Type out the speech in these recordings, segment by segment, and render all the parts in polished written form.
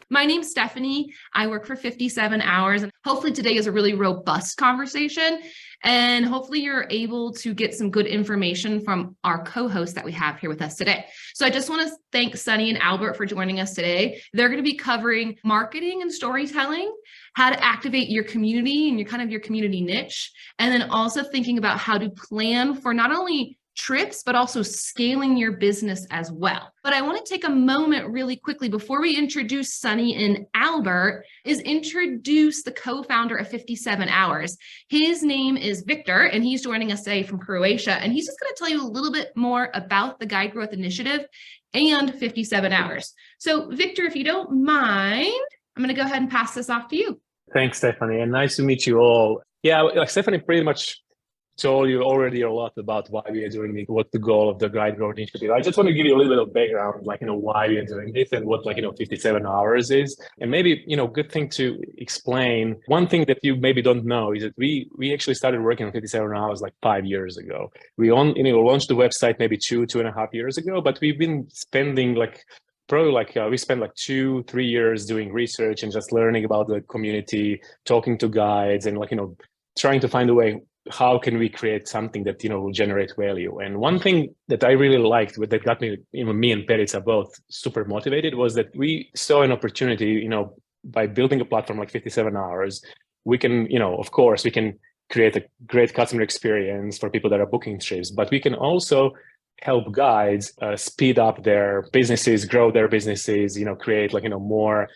My name's Stephanie. I work for 57 Hours, and hopefully today is a really robust conversation. And hopefully you're able to get some good information from our co-hosts that we have here with us today. So I just want to thank Sunny and Albert for joining us today. They're going to be covering marketing and storytelling, how to activate your community and your community niche, and then also thinking about how to plan for not only trips, but also scaling your business as well. But I want to take a moment really quickly before we introduce Sunny and Albert, is introduce the co-founder of 57 Hours. His name is Victor, and he's joining us today from Croatia. And he's just going to tell you a little bit more about the Guide Growth Initiative and 57 Hours. So Victor, if you don't mind, I'm going to go ahead and pass this off to you. Thanks, Stephanie, and nice to meet you all. Yeah, like Stephanie pretty much told you already a lot about why we are doing it, what the goal of the Guide Growth Initiative. I just want to give you a little bit of background, why we are doing this and what 57 Hours is. And maybe, good thing to explain. One thing that you maybe don't know is that we actually started working on 57 Hours like 5 years ago. We launched the website maybe 2.5 years ago, but we've been spending we spent 2-3 years doing research and just learning about the community, talking to guides and trying to find a way, how can we create something that will generate value. And one thing that I really liked, that got me, me and Perica both super motivated, was that we saw an opportunity, by building a platform like 57 Hours, we can, of course, we can create a great customer experience for people that are booking trips, but we can also help guides speed up their businesses, grow their businesses, create more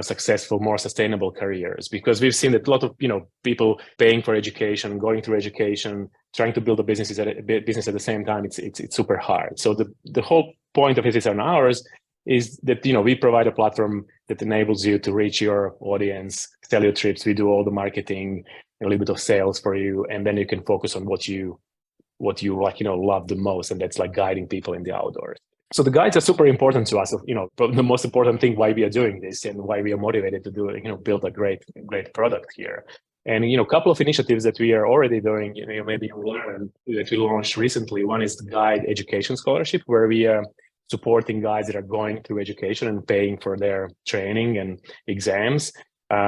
successful, more sustainable careers. Because we've seen that a lot of people paying for education, going through education, trying to build a business at the same time, it's super hard. So the whole point of 57 Hours is that we provide a platform that enables you to reach your audience, sell your trips. We do all the marketing, a little bit of sales for you, and then you can focus on what you love the most, and that's guiding people in the outdoors. So the guides are super important to us. The most important thing why we are doing this and why we are motivated to do it, build a great product here. And a couple of initiatives that we are already doing, maybe you learn that we launched recently. One is the Guide Education Scholarship, where we are supporting guides that are going through education and paying for their training and exams.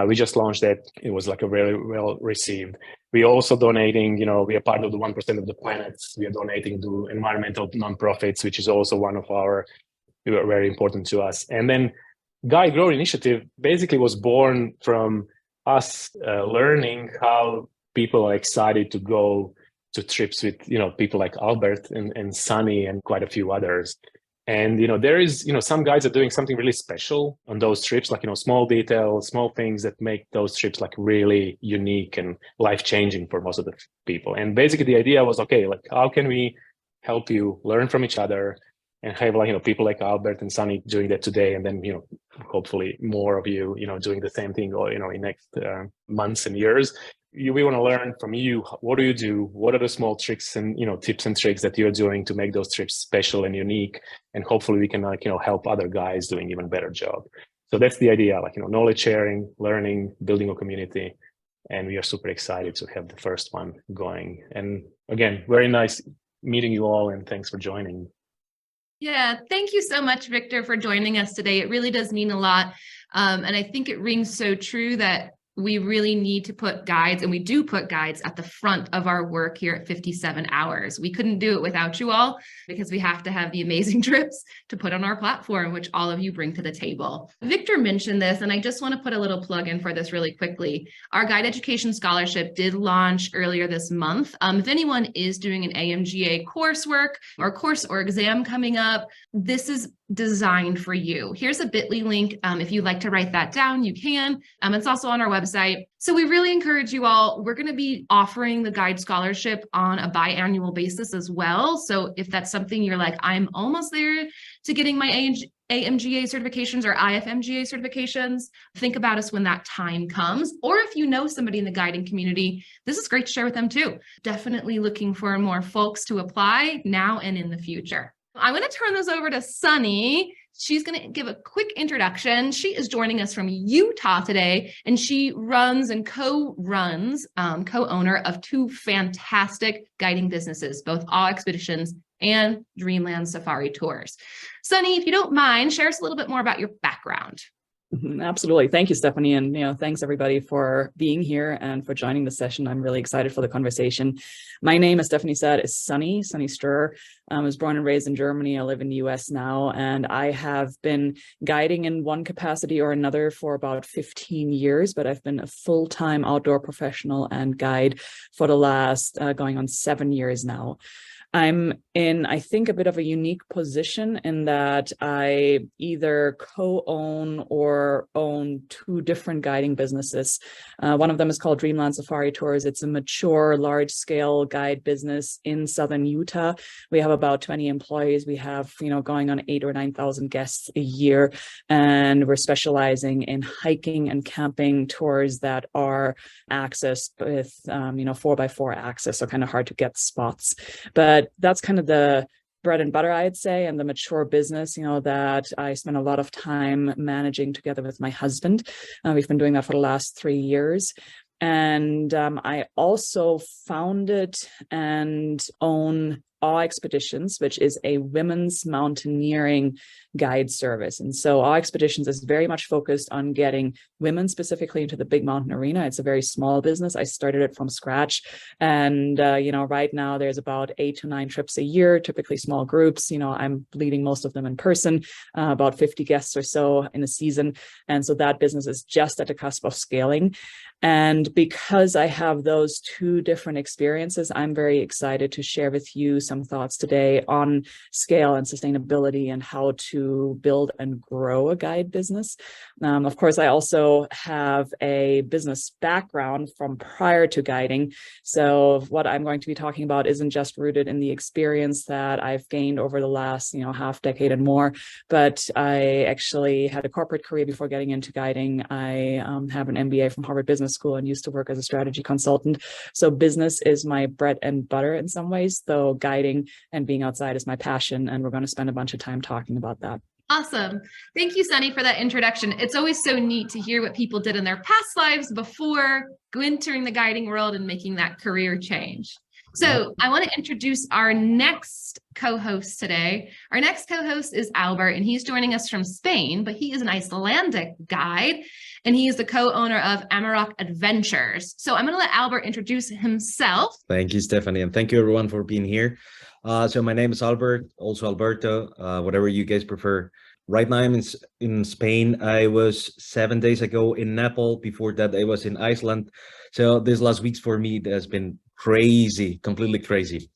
We just launched that. It was a very well received. We also donating, we are part of the 1% of the planet. We are donating to environmental nonprofits, which is also one of our very important to us. And then Guide Growth Initiative basically was born from us learning how people are excited to go to trips with, people like Albert and Sunny and quite a few others. And, there is, some guides are doing something really special on those trips, small details, small things that make those trips really unique and life-changing for most of the people. And basically the idea was, okay, how can we help you learn from each other and have people like Albert and Sunny doing that today, and then, hopefully more of you, doing the same thing, or, in next months and years. We want to learn from you. What do you do? What are the small tricks and tips and tricks that you're doing to make those trips special and unique? And hopefully we can help other guys doing even better job. So that's the idea, knowledge sharing, learning, building a community, and we are super excited to have the first one going. And again, very nice meeting you all, and thanks for joining. Yeah, thank you so much, Victor, for joining us today. It really does mean a lot. And I think it rings so true that we really need to put guides, and we do put guides at the front of our work here at 57 Hours. We couldn't do it without you all, because we have to have the amazing trips to put on our platform, which all of you bring to the table. Victor mentioned this, and I just want to put a little plug in for this really quickly. Our Guide Education Scholarship did launch earlier this month. If anyone is doing an AMGA coursework or course or exam coming up, this is designed for you. Here's a bit.ly link. If you'd like to write that down, you can. It's also on our website. So we really encourage you all. We're going to be offering the Guide Scholarship on a biannual basis as well. So if that's something you're like, I'm almost there to getting my AMGA certifications or IFMGA certifications, think about us when that time comes. Or if you know somebody in the guiding community, this is great to share with them too. Definitely looking for more folks to apply now and in the future. I'm going to turn this over to Sunny She's going to give a quick introduction. She is joining us from Utah today, and she runs and co-owner of two fantastic guiding businesses, both AWExpeditions and Dreamland Safari Tours. Sunny, if you don't mind, share us a little bit more about your background. Absolutely. Thank you, Stephanie. And, thanks everybody for being here and for joining the session. I'm really excited for the conversation. My name, as Stephanie said, is Sunny Stroeer. I was born and raised in Germany. I live in the US now, and I have been guiding in one capacity or another for about 15 years, but I've been a full-time outdoor professional and guide for the last going on 7 years now. I'm in, I think, a bit of a unique position in that I either co-own or own two different guiding businesses. One of them is called Dreamland Safari Tours. It's a mature, large-scale guide business in southern Utah. We have about 20 employees. We have, going on 8,000 or 9,000 guests a year, and we're specializing in hiking and camping tours that are accessed with, 4x4 access, so kind of hard to get spots. But that's kind of the bread and butter, I'd say, and the mature business, that I spend a lot of time managing together with my husband. We've been doing that for the last 3 years. And I also founded and own AWExpeditions, which is a women's mountaineering guide service. And so AWExpeditions is very much focused on getting women specifically into the big mountain arena. It's a very small business. I started it from scratch. And, right now there's about 8 to 9 trips a year, typically small groups. I'm leading most of them in person, about 50 guests or so in a season. And so that business is just at the cusp of scaling. And because I have those two different experiences, I'm very excited to share with you some thoughts today on scale and sustainability and how to build and grow a guide business. Of course, I also have a business background from prior to guiding. So what I'm going to be talking about isn't just rooted in the experience that I've gained over the last, half decade and more, but I actually had a corporate career before getting into guiding. I have an MBA from Harvard Business School and used to work as a strategy consultant. So business is my bread and butter in some ways, though guiding and being outside is my passion. And we're going to spend a bunch of time talking about that. Awesome. Thank you, Sunny, for that introduction. It's always so neat to hear what people did in their past lives before entering the guiding world and making that career change. So I want to introduce our next co-host today. Our next co-host is Albert, and he's joining us from Spain, but he is an Icelandic guide, and he is the co-owner of Amarok Adventures. So I'm going to let Albert introduce himself. Thank you, Stephanie, and thank you everyone for being here. So my name is Albert, also Alberto, whatever you guys prefer. Right now I'm in Spain. I was 7 days ago in Nepal. Before that, I was in Iceland. So this last week for me has been crazy, completely crazy.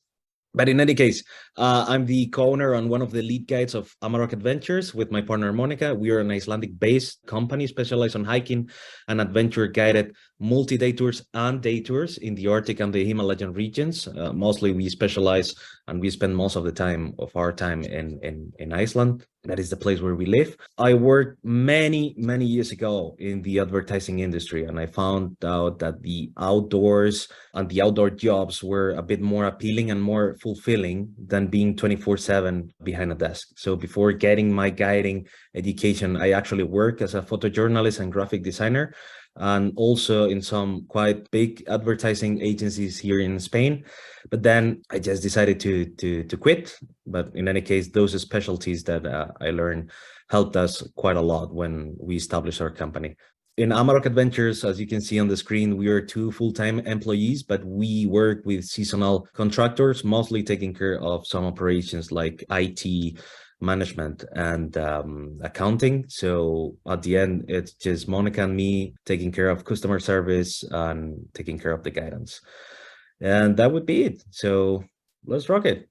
But in any case, I'm the co-owner and one of the lead guides of Amarok Adventures with my partner, Monica. We are an Icelandic-based company specialized on hiking and adventure guided multi-day tours and day tours in the Arctic and the Himalayan regions. Mostly we specialize and we spend most of the time of our time in Iceland. That is the place where we live. I worked many years ago in the advertising industry, and I found out that the outdoors and the outdoor jobs were a bit more appealing and more fulfilling than being 24/7 behind a desk. So before getting my guiding education, I actually worked as a photojournalist and graphic designer, and also in some quite big advertising agencies here in Spain. But then I just decided to quit. But in any case, those specialties that I learned helped us quite a lot when we established our company. In Amarok Adventures, as you can see on the screen, we are 2 full-time employees, but we work with seasonal contractors, mostly taking care of some operations like IT, management, and accounting. So at the end, it's just Monica and me taking care of customer service and taking care of the guidance. And that would be it. So let's rock it.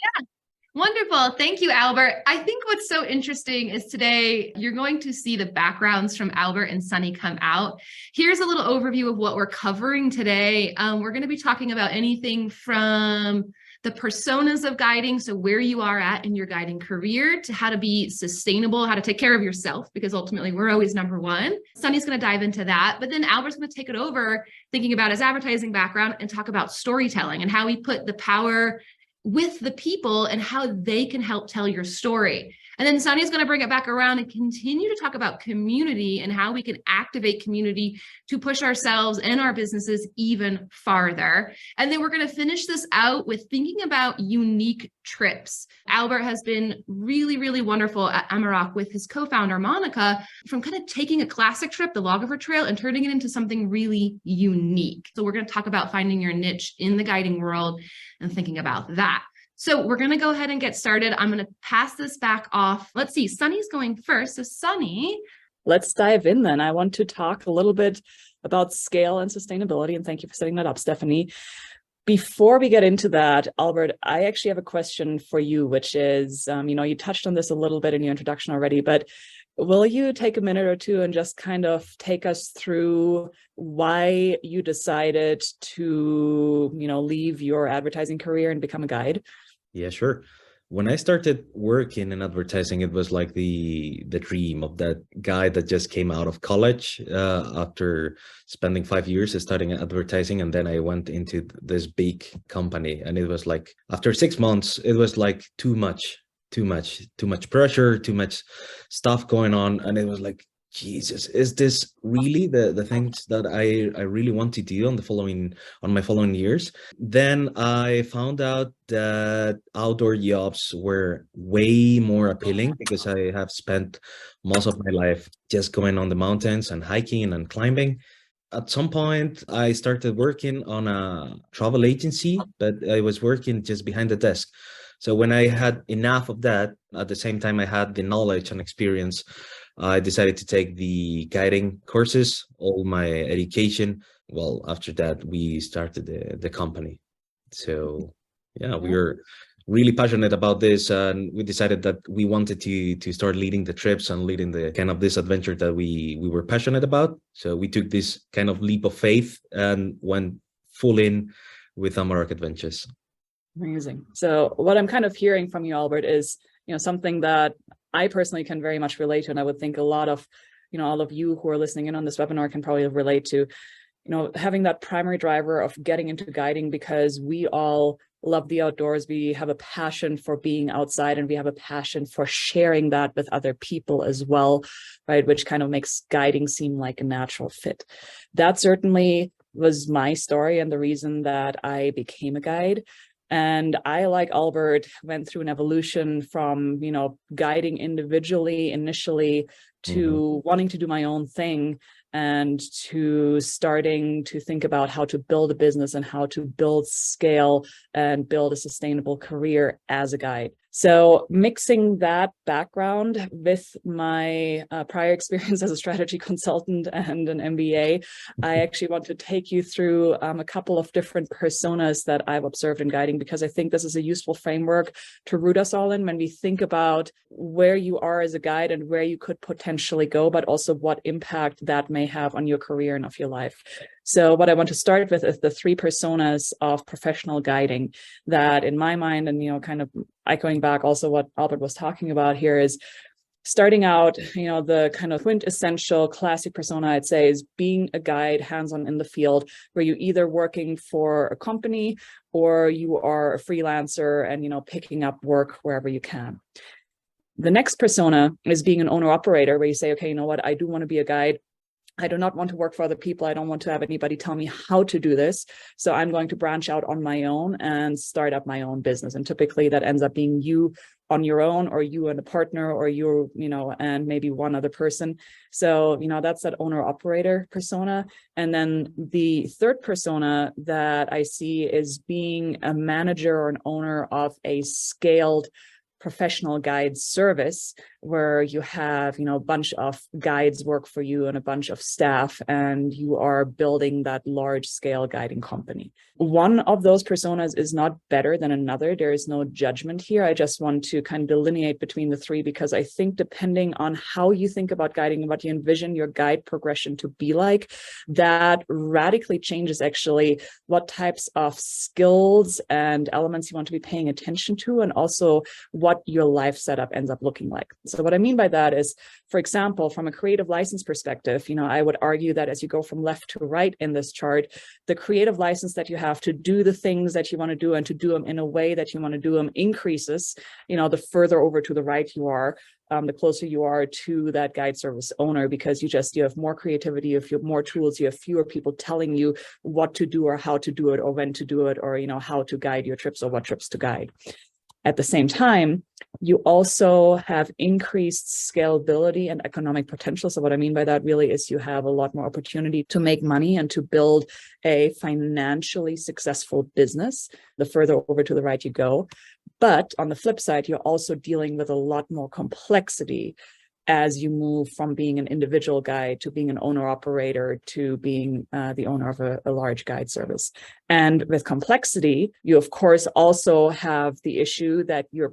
Yeah. Wonderful. Thank you, Albert. I think what's so interesting is today you're going to see the backgrounds from Albert and Sunny come out. Here's a little overview of what we're covering today. We're going to be talking about anything from the personas of guiding, so where you are at in your guiding career, to how to be sustainable, how to take care of yourself, because ultimately we're always number one. Sunny's going to dive into that, but then Albert's going to take it over, thinking about his advertising background, and talk about storytelling and how we put the power with the people and how they can help tell your story. And then Sunny's going to bring it back around and continue to talk about community and how we can activate community to push ourselves and our businesses even farther. And then we're going to finish this out with thinking about unique trips. Albert has been really, really wonderful at Amarok with his co-founder, Monica, from kind of taking a classic trip, the Laugavegur Trail, and turning it into something really unique. So we're going to talk about finding your niche in the guiding world and thinking about that. So we're going to go ahead and get started. I'm going to pass this back off. Let's see, Sunny's going first. So Sunny. Let's dive in then. I want to talk a little bit about scale and sustainability, and thank you for setting that up, Stephanie. Before we get into that, Albert, I actually have a question for you, which is, you touched on this a little bit in your introduction already, but will you take a minute or two and just kind of take us through why you decided to, leave your advertising career and become a guide? Yeah, sure. When I started working in advertising, it was like the dream of that guy that just came out of college after spending 5 years studying advertising. And then I went into this big company, and it was like, after 6 months, it was like too much pressure, too much stuff going on. And it was like, Jesus, is this really the things that I really want to do on my following years? Then I found out that outdoor jobs were way more appealing, because I have spent most of my life just going on the mountains and hiking and climbing. At some point, I started working on a travel agency, but I was working just behind the desk. So when I had enough of that, at the same time I had the knowledge and experience, I decided to take the guiding courses, all my education. Well, after that, we started the company. So yeah, we were really passionate about this, and we decided that we wanted to start leading the trips and leading the kind of this adventure that we were passionate about. So we took this kind of leap of faith and went full in with Amarok Adventures. Amazing. So what I'm kind of hearing from you, Albert, is something that I personally can very much relate to, and I would think a lot of all of you who are listening in on this webinar can probably relate to, having that primary driver of getting into guiding, because we all love the outdoors. We have a passion for being outside, and we have a passion for sharing that with other people as well, right? Which kind of makes guiding seem like a natural fit. That certainly was my story and the reason that I became a guide. And I, like Albert, went through an evolution from, guiding individually initially to wanting to do my own thing, and to starting to think about how to build a business and how to build scale and build a sustainable career as a guide. So mixing that background with my prior experience as a strategy consultant and an MBA, I actually want to take you through a couple of different personas that I've observed in guiding, because I think this is a useful framework to root us all in when we think about where you are as a guide and where you could potentially go, but also what impact that may have on your career and of your life. So what I want to start with is the three personas of professional guiding that, in my mind, and kind of echoing back also what Albert was talking about here, is starting out, the kind of quintessential classic persona, I'd say, is being a guide hands-on in the field, where you're either working for a company or you are a freelancer and, picking up work wherever you can. The next persona is being an owner-operator, where you say, okay, you know what, I do want to be a guide. I do not want to work for other people. I don't want to have anybody tell me how to do this. So I'm going to branch out on my own and start up my own business. And typically that ends up being you on your own, or you and a partner, or you, and maybe one other person. So, that's that owner operator persona. And then the third persona that I see is being a manager or an owner of a scaled professional guide service, where you have, a bunch of guides work for you and a bunch of staff, and you are building that large scale guiding company. One of those personas is not better than another. There is no judgment here. I just want to kind of delineate between the three, because I think depending on how you think about guiding and what you envision your guide progression to be like, that radically changes actually what types of skills and elements you want to be paying attention to, and also what what your life setup ends up looking like. So what I mean by that is, for example, from a creative license perspective, I would argue that as you go from left to right in this chart, the creative license that you have to do the things that you want to do and to do them in a way that you want to do them increases, the further over to the right you are, the closer you are to that guide service owner, because you have more creativity, you have more tools, you have fewer people telling you what to do or how to do it or when to do it, or how to guide your trips or what trips to guide. At the same time, you also have increased scalability and economic potential. So what I mean by that really is you have a lot more opportunity to make money and to build a financially successful business the further over to the right you go. But on the flip side, you're also dealing with a lot more complexity as you move from being an individual guide to being an owner operator to being the owner of a large guide service. And with complexity, you of course also have the issue that you're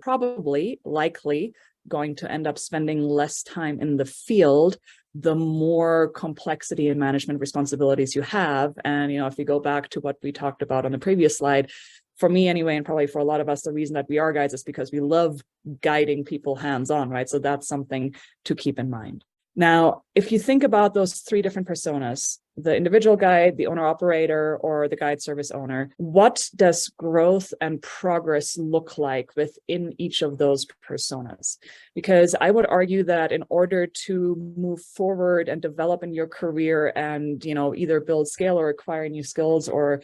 likely going to end up spending less time in the field the more complexity and management responsibilities you have. And if you go back to what we talked about on the previous slide, for me anyway, and probably for a lot of us, the reason that we are guides is because we love guiding people hands-on, right? So that's something to keep in mind. Now, if you think about those three different personas, the individual guide, the owner operator, or the guide service owner, what does growth and progress look like within each of those personas? Because I would argue that in order to move forward and develop in your career and, either build scale or acquire new skills or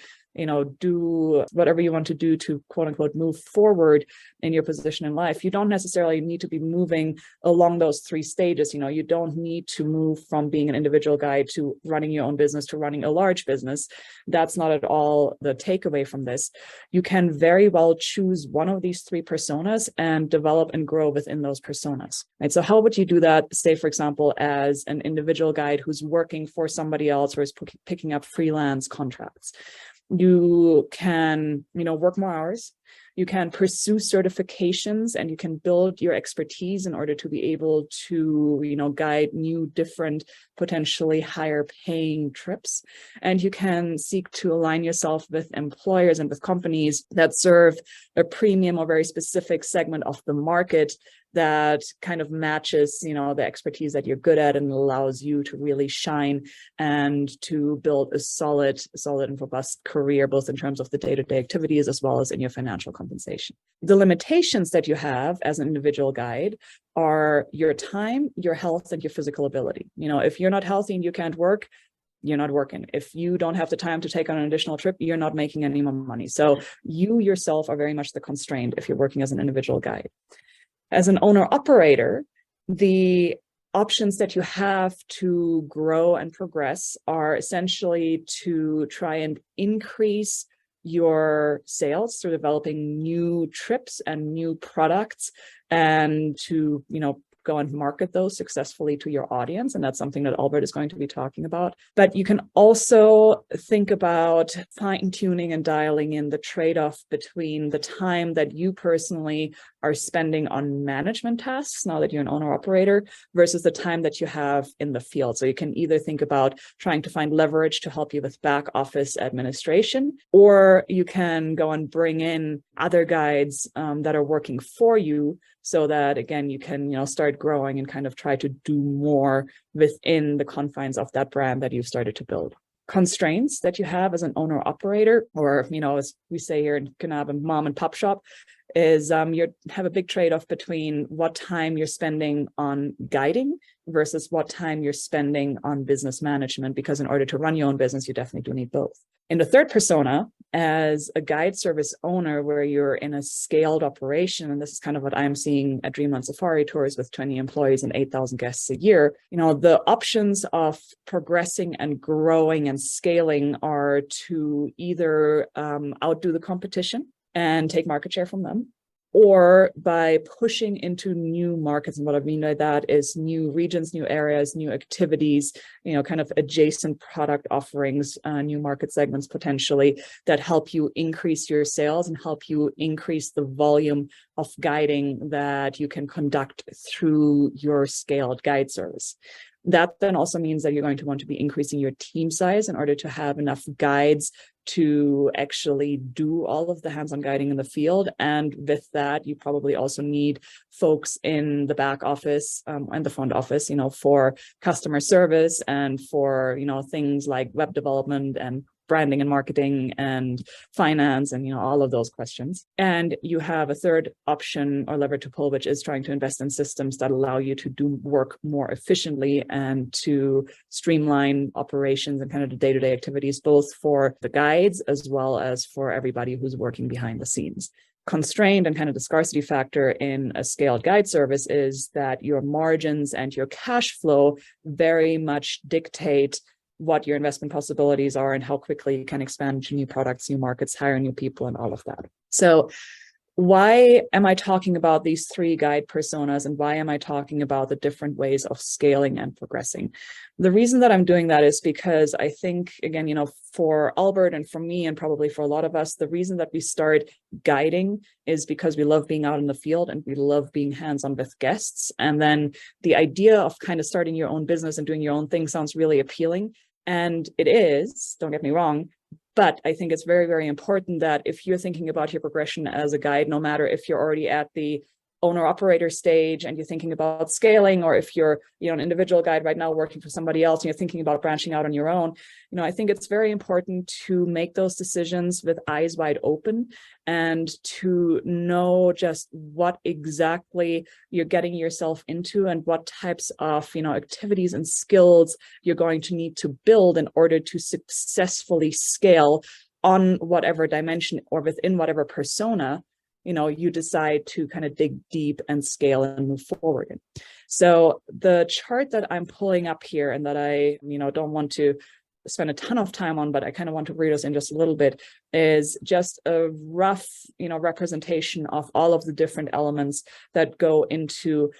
do whatever you want to do to quote unquote move forward in your position in life, you don't necessarily need to be moving along those three stages. You don't need to move from being an individual guide to running your own business to running a large business. That's not at all the takeaway from this. You can very well choose one of these three personas and develop and grow within those personas, right? So how would you do that, say, for example, as an individual guide who's working for somebody else or is picking up freelance contracts? You can, work more hours. You can pursue certifications and you can build your expertise in order to be able to, guide new, different, potentially higher paying trips. And you can seek to align yourself with employers and with companies that serve a premium or very specific segment of the market that kind of matches, the expertise that you're good at and allows you to really shine and to build a solid and robust career, both in terms of the day-to-day activities as well as in your financial compensation. The limitations that you have as an individual guide are your time, your health, and your physical ability. If you're not healthy and you can't work, you're not working. If you don't have the time to take on an additional trip, you're not making any more money. So you yourself are very much the constraint if you're working as an individual guide. As an owner operator, the options that you have to grow and progress are essentially to try and increase your sales through developing new trips and new products and to, go and market those successfully to your audience. And that's something that Albert is going to be talking about. But you can also think about fine-tuning and dialing in the trade-off between the time that you personally are spending on management tasks now that you're an owner-operator versus the time that you have in the field. So you can either think about trying to find leverage to help you with back office administration, or you can go and bring in other guides that are working for you so that, again, you can, start growing and kind of try to do more within the confines of that brand that you've started to build. Constraints that you have as an owner operator, or, as we say here in Kanab, mom and pop shop, is you have a big trade-off between what time you're spending on guiding versus what time you're spending on business management, because in order to run your own business, you definitely do need both. In the third persona, as a guide service owner, where you're in a scaled operation, and this is kind of what I'm seeing at Dreamland Safari Tours with 20 employees and 8,000 guests a year, the options of progressing and growing and scaling are to either outdo the competition and take market share from them, or by pushing into new markets. And what I mean by that is new regions, new areas, new activities, kind of adjacent product offerings, new market segments potentially that help you increase your sales and help you increase the volume of guiding that you can conduct through your scaled guide service. That then also means that you're going to want to be increasing your team size in order to have enough guides to actually do all of the hands-on guiding in the field. And with that, you probably also need folks in the back office and the front office, for customer service and for, things like web development and branding and marketing and finance and, all of those questions. And you have a third option or lever to pull, which is trying to invest in systems that allow you to do work more efficiently and to streamline operations and kind of the day-to-day activities, both for the guides as well as for everybody who's working behind the scenes. Constrained and kind of the scarcity factor in a scaled guide service is that your margins and your cash flow very much dictate what your investment possibilities are and how quickly you can expand to new products, new markets, hire new people, and all of that. So why am I talking about these three guide personas, and why am I talking about the different ways of scaling and progressing? The reason that I'm doing that is because I think, again, for Albert and for me, and probably for a lot of us, the reason that we start guiding is because we love being out in the field and we love being hands-on with guests. And then the idea of kind of starting your own business and doing your own thing sounds really appealing. And it is, don't get me wrong, but I think it's very, very important that if you're thinking about your progression as a guide, no matter if you're already at the owner-operator stage and you're thinking about scaling, or if you're an individual guide right now working for somebody else and you're thinking about branching out on your own, I think it's very important to make those decisions with eyes wide open and to know just what exactly you're getting yourself into and what types of activities and skills you're going to need to build in order to successfully scale on whatever dimension or within whatever persona you decide to kind of dig deep and scale and move forward in. So the chart that I'm pulling up here, and that I, don't want to spend a ton of time on, but I kind of want to read us in just a little bit, is just a rough, representation of all of the different elements that go into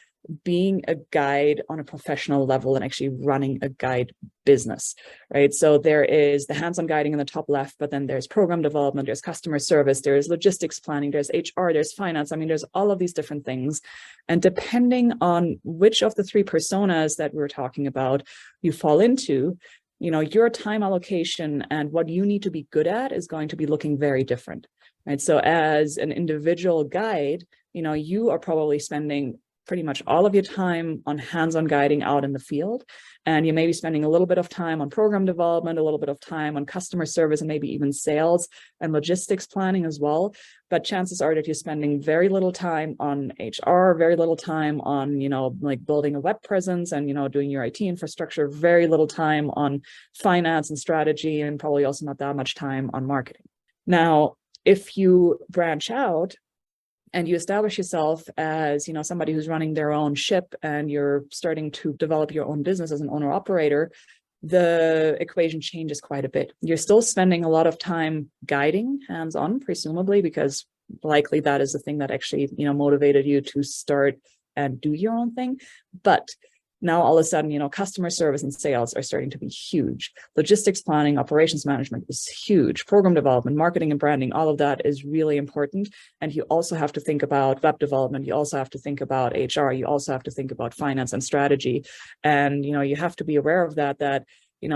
being a guide on a professional level and actually running a guide business, right? So there is the hands-on guiding in the top left, but then there's program development, there's customer service, there's logistics planning, there's HR, there's finance. I mean, there's all of these different things. And depending on which of the three personas that we're talking about you fall into, your time allocation and what you need to be good at is going to be looking very different, right? So as an individual guide, you are probably spending pretty much all of your time on hands-on guiding out in the field. And you may be spending a little bit of time on program development, a little bit of time on customer service, and maybe even sales and logistics planning as well. But chances are that you're spending very little time on HR, very little time on, like building a web presence and, doing your IT infrastructure, very little time on finance and strategy, and probably also not that much time on marketing. Now, if you branch out and you establish yourself as, somebody who's running their own ship and you're starting to develop your own business as an owner operator, the equation changes quite a bit. You're still spending a lot of time guiding hands-on, presumably, because likely that is the thing that actually, motivated you to start and do your own thing. But now all of a sudden, customer service and sales are starting to be huge. Logistics planning, operations management is huge. Program development, marketing and branding, all of that is really important. And you also have to think about web development. You also have to think about HR. You also have to think about finance and strategy. And, you have to be aware of that,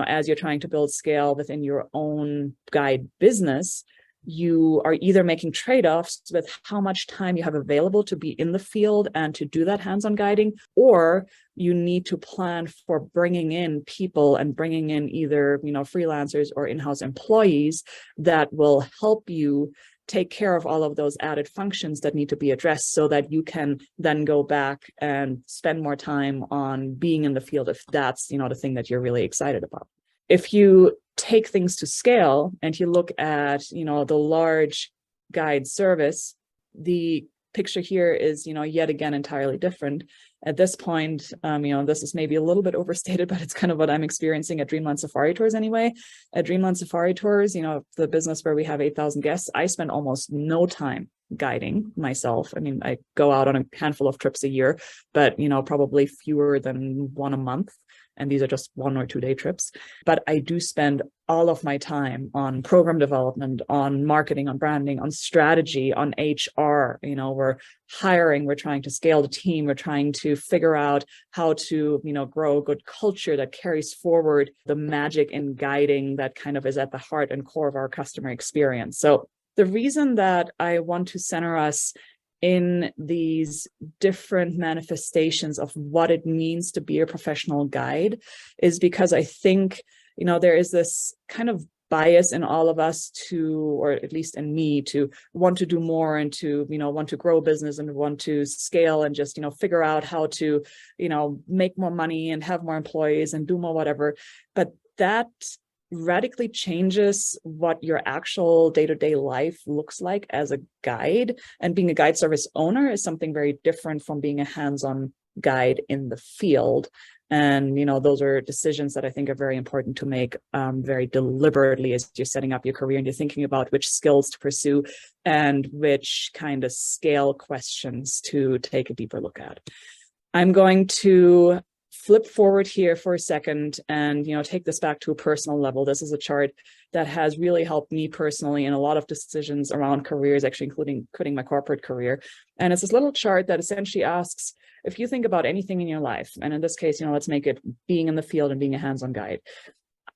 as you're trying to build scale within your own guide business, you are either making trade-offs with how much time you have available to be in the field and to do that hands-on guiding, or you need to plan for bringing in people and bringing in either, freelancers or in-house employees that will help you take care of all of those added functions that need to be addressed so that you can then go back and spend more time on being in the field if that's, the thing that you're really excited about. If you take things to scale and you look at, the large guide service, the picture here is, yet again, entirely different. At this point, this is maybe a little bit overstated, but it's kind of what I'm experiencing at Dreamland Safari Tours anyway. At Dreamland Safari Tours, the business where we have 8,000 guests, I spend almost no time guiding myself. I mean, I go out on a handful of trips a year, but, probably fewer than one a month. and these are just 1 or 2 day trips. But I do spend all of my time on program development, on marketing, on branding, on strategy, on HR. We're hiring, we're trying to scale the team, we're trying to figure out how to, grow a good culture that carries forward the magic in guiding that kind of is at the heart and core of our customer experience. So the reason that I want to center us in these different manifestations of what it means to be a professional guide is because I think, there is this kind of bias in all of us to, or at least in me, to want to do more and to, want to grow a business and want to scale and just, figure out how to, make more money and have more employees and do more whatever. But that radically changes what your actual day-to-day life looks like as a guide. And being a guide service owner is something very different from being a hands-on guide in the field. And, those are decisions that I think are very important to make very deliberately as you're setting up your career and you're thinking about which skills to pursue and which kind of scale questions to take a deeper look at. I'm going to flip forward here for a second and, take this back to a personal level. This is a chart that has really helped me personally in a lot of decisions around careers, actually including quitting my corporate career. And it's this little chart that essentially asks, if you think about anything in your life, and in this case, let's make it being in the field and being a hands-on guide,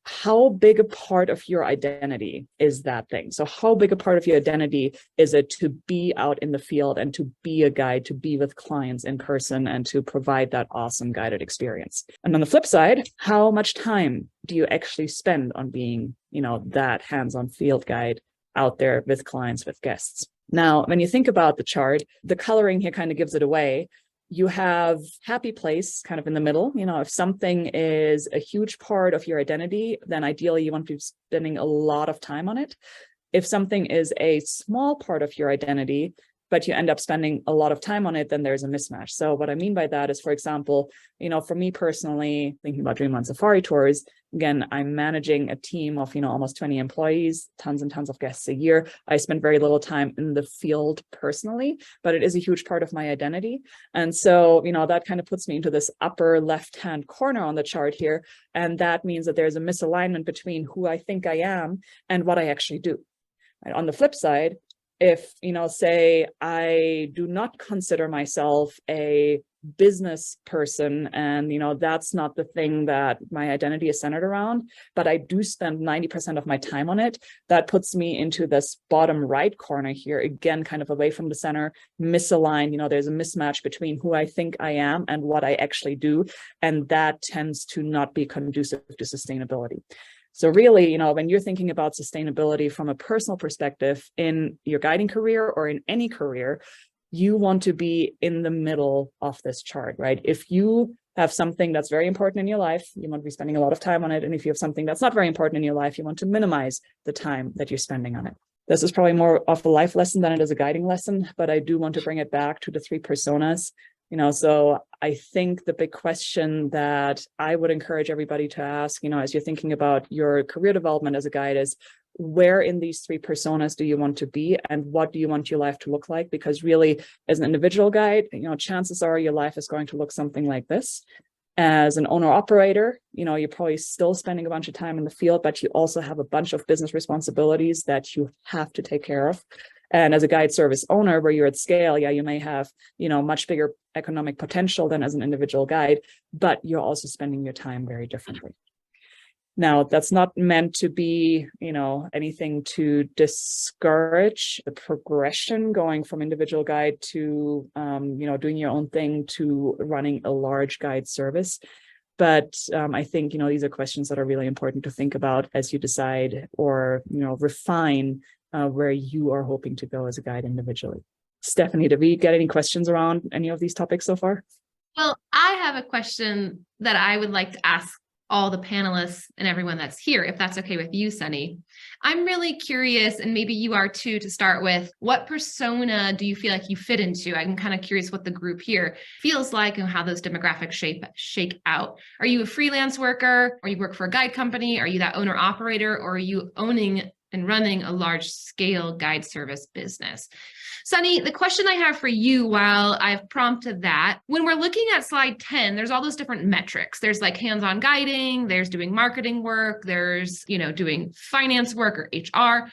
how big a part of your identity is that thing? So how big a part of your identity is it to be out in the field and to be a guide, to be with clients in person and to provide that awesome guided experience? And on the flip side, how much time do you actually spend on being, that hands-on field guide out there with clients, with guests? Now, when you think about the chart, the coloring here kind of gives it away. You have happy place kind of in the middle. If something is a huge part of your identity, then ideally you want to be spending a lot of time on it. If something is a small part of your identity, but you end up spending a lot of time on it, then there's a mismatch. So what I mean by that is, for example, for me personally, thinking about Dreamland Safari Tours, again, I'm managing a team of, almost 20 employees, tons and tons of guests a year. I spend very little time in the field personally, but it is a huge part of my identity. And so, that kind of puts me into this upper left-hand corner on the chart here. And that means that there's a misalignment between who I think I am and what I actually do. And on the flip side, if, say I do not consider myself a business person and, that's not the thing that my identity is centered around, but I do spend 90% of my time on it, that puts me into this bottom right corner here, again, kind of away from the center, misaligned. There's a mismatch between who I think I am and what I actually do. And that tends to not be conducive to sustainability. So really, when you're thinking about sustainability from a personal perspective in your guiding career or in any career, you want to be in the middle of this chart, right? If you have something that's very important in your life, you want to be spending a lot of time on it. And if you have something that's not very important in your life, you want to minimize the time that you're spending on it. This is probably more of a life lesson than it is a guiding lesson, but I do want to bring it back to the 3 personas. So I think the big question that I would encourage everybody to ask, as you're thinking about your career development as a guide is, where in these 3 personas do you want to be and what do you want your life to look like? Because really, as an individual guide, chances are your life is going to look something like this. As an owner operator, you're probably still spending a bunch of time in the field, but you also have a bunch of business responsibilities that you have to take care of. And as a guide service owner, where you're at scale, you may have, much bigger economic potential than as an individual guide, but you're also spending your time very differently. Now, that's not meant to be, anything to discourage the progression going from individual guide to, doing your own thing to running a large guide service. But I think, these are questions that are really important to think about as you decide or, refine where you are hoping to go as a guide individually. Stephanie, did we get any questions around any of these topics so far? Well, I have a question that I would like to ask all the panelists and everyone that's here, if that's okay with you, Sunny. I'm really curious, and maybe you are too, to start with, what persona do you feel like you fit into? I'm kind of curious what the group here feels like and how those demographics shake out. Are you a freelance worker, or you work for a guide company? Are you that owner operator, or are you owning and running a large scale guide service business. Sunny, the question I have for you while I've prompted that, when we're looking at slide 10, there's all those different metrics. There's like hands-on guiding, there's doing marketing work, there's, doing finance work or HR.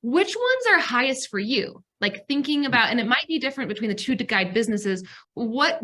Which ones are highest for you? Like thinking about, and it might be different between the two to guide businesses, what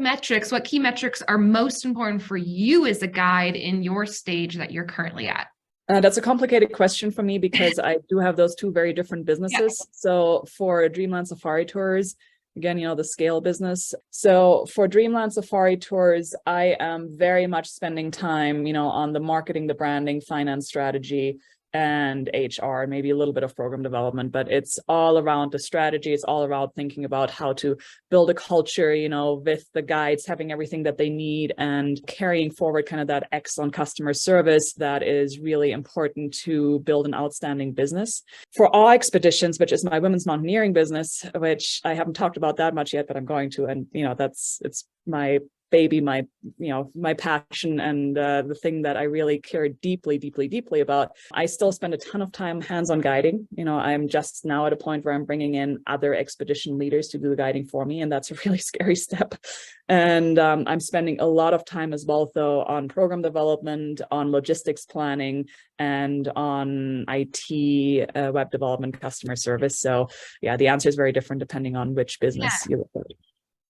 key metrics are most important for you as a guide in your stage that you're currently at? That's a complicated question for me because I do have those two very different businesses. Yeah. So for Dreamland Safari Tours, again, the scale business. So for Dreamland Safari Tours, I am very much spending time, on the marketing, the branding, finance strategy, and HR, maybe a little bit of program development, but it's all around the strategy. It's all around thinking about how to build a culture, with the guides having everything that they need and carrying forward kind of that excellent customer service that is really important to build an outstanding business. For AWExpeditions, which is my women's mountaineering business, which I haven't talked about that much yet, but I'm going to, and it's my baby, my passion, and the thing that I really care deeply, deeply, deeply about. I still spend a ton of time hands-on guiding. I'm just now at a point where I'm bringing in other expedition leaders to do the guiding for me, and that's a really scary step. And I'm spending a lot of time as well, though, on program development, on logistics planning, and on IT, web development, customer service. So yeah, the answer is very different depending on which business you look at.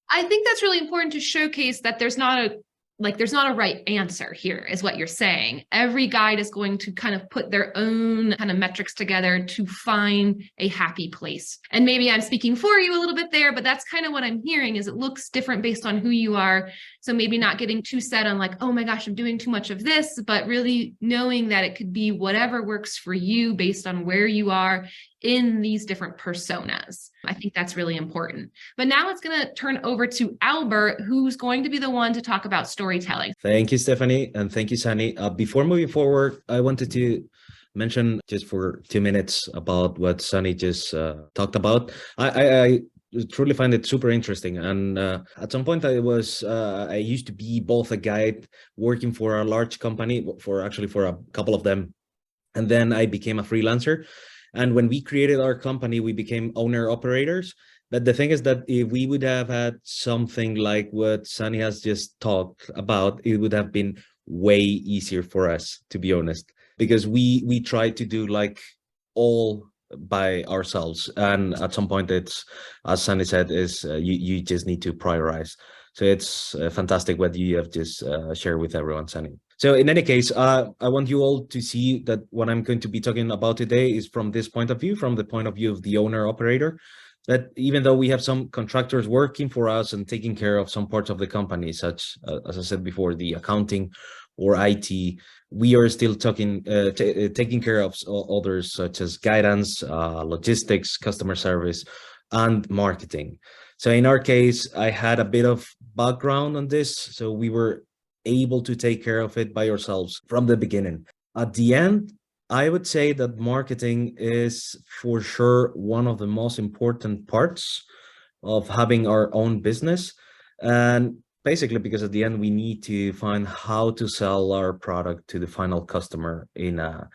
I think that's really important to showcase that there's not a right answer here, is what you're saying. Every guide is going to kind of put their own kind of metrics together to find a happy place. And maybe I'm speaking for you a little bit there, but that's kind of what I'm hearing, is it looks different based on who you are. So maybe not getting too set on like, oh my gosh, I'm doing too much of this, but really knowing that it could be whatever works for you based on where you are in these different personas. I think that's really important. But now it's going to turn over to Albert, who's going to be the one to talk about storytelling. Thank you, Stephanie, and thank you, Sunny. Before moving forward, I wanted to mention just for 2 minutes about what Sunny just talked about. I truly find it super interesting. And at some point I used to be both a guide working for a large company, for a couple of them. And then I became a freelancer. And when we created our company, we became owner operators. But the thing is that if we would have had something like what Sunny has just talked about, it would have been way easier for us, to be honest, because we tried to do like all by ourselves. And at some point, it's, as Sunny said, is you just need to prioritize. So it's fantastic what you have just shared with everyone, Sunny. So in any case, I want you all to see that what I'm going to be talking about today is from this point of view, from the point of view of the owner operator, that even though we have some contractors working for us and taking care of some parts of the company, such as I said before, the accounting or IT, we are still taking care of others such as guidance, logistics, customer service, and marketing. So in our case, I had a bit of background on this, so we were able to take care of it by ourselves from the beginning. At the end, I would say that marketing is for sure one of the most important parts of having our own business. And basically because at the end, we need to find how to sell our product to the final customer in a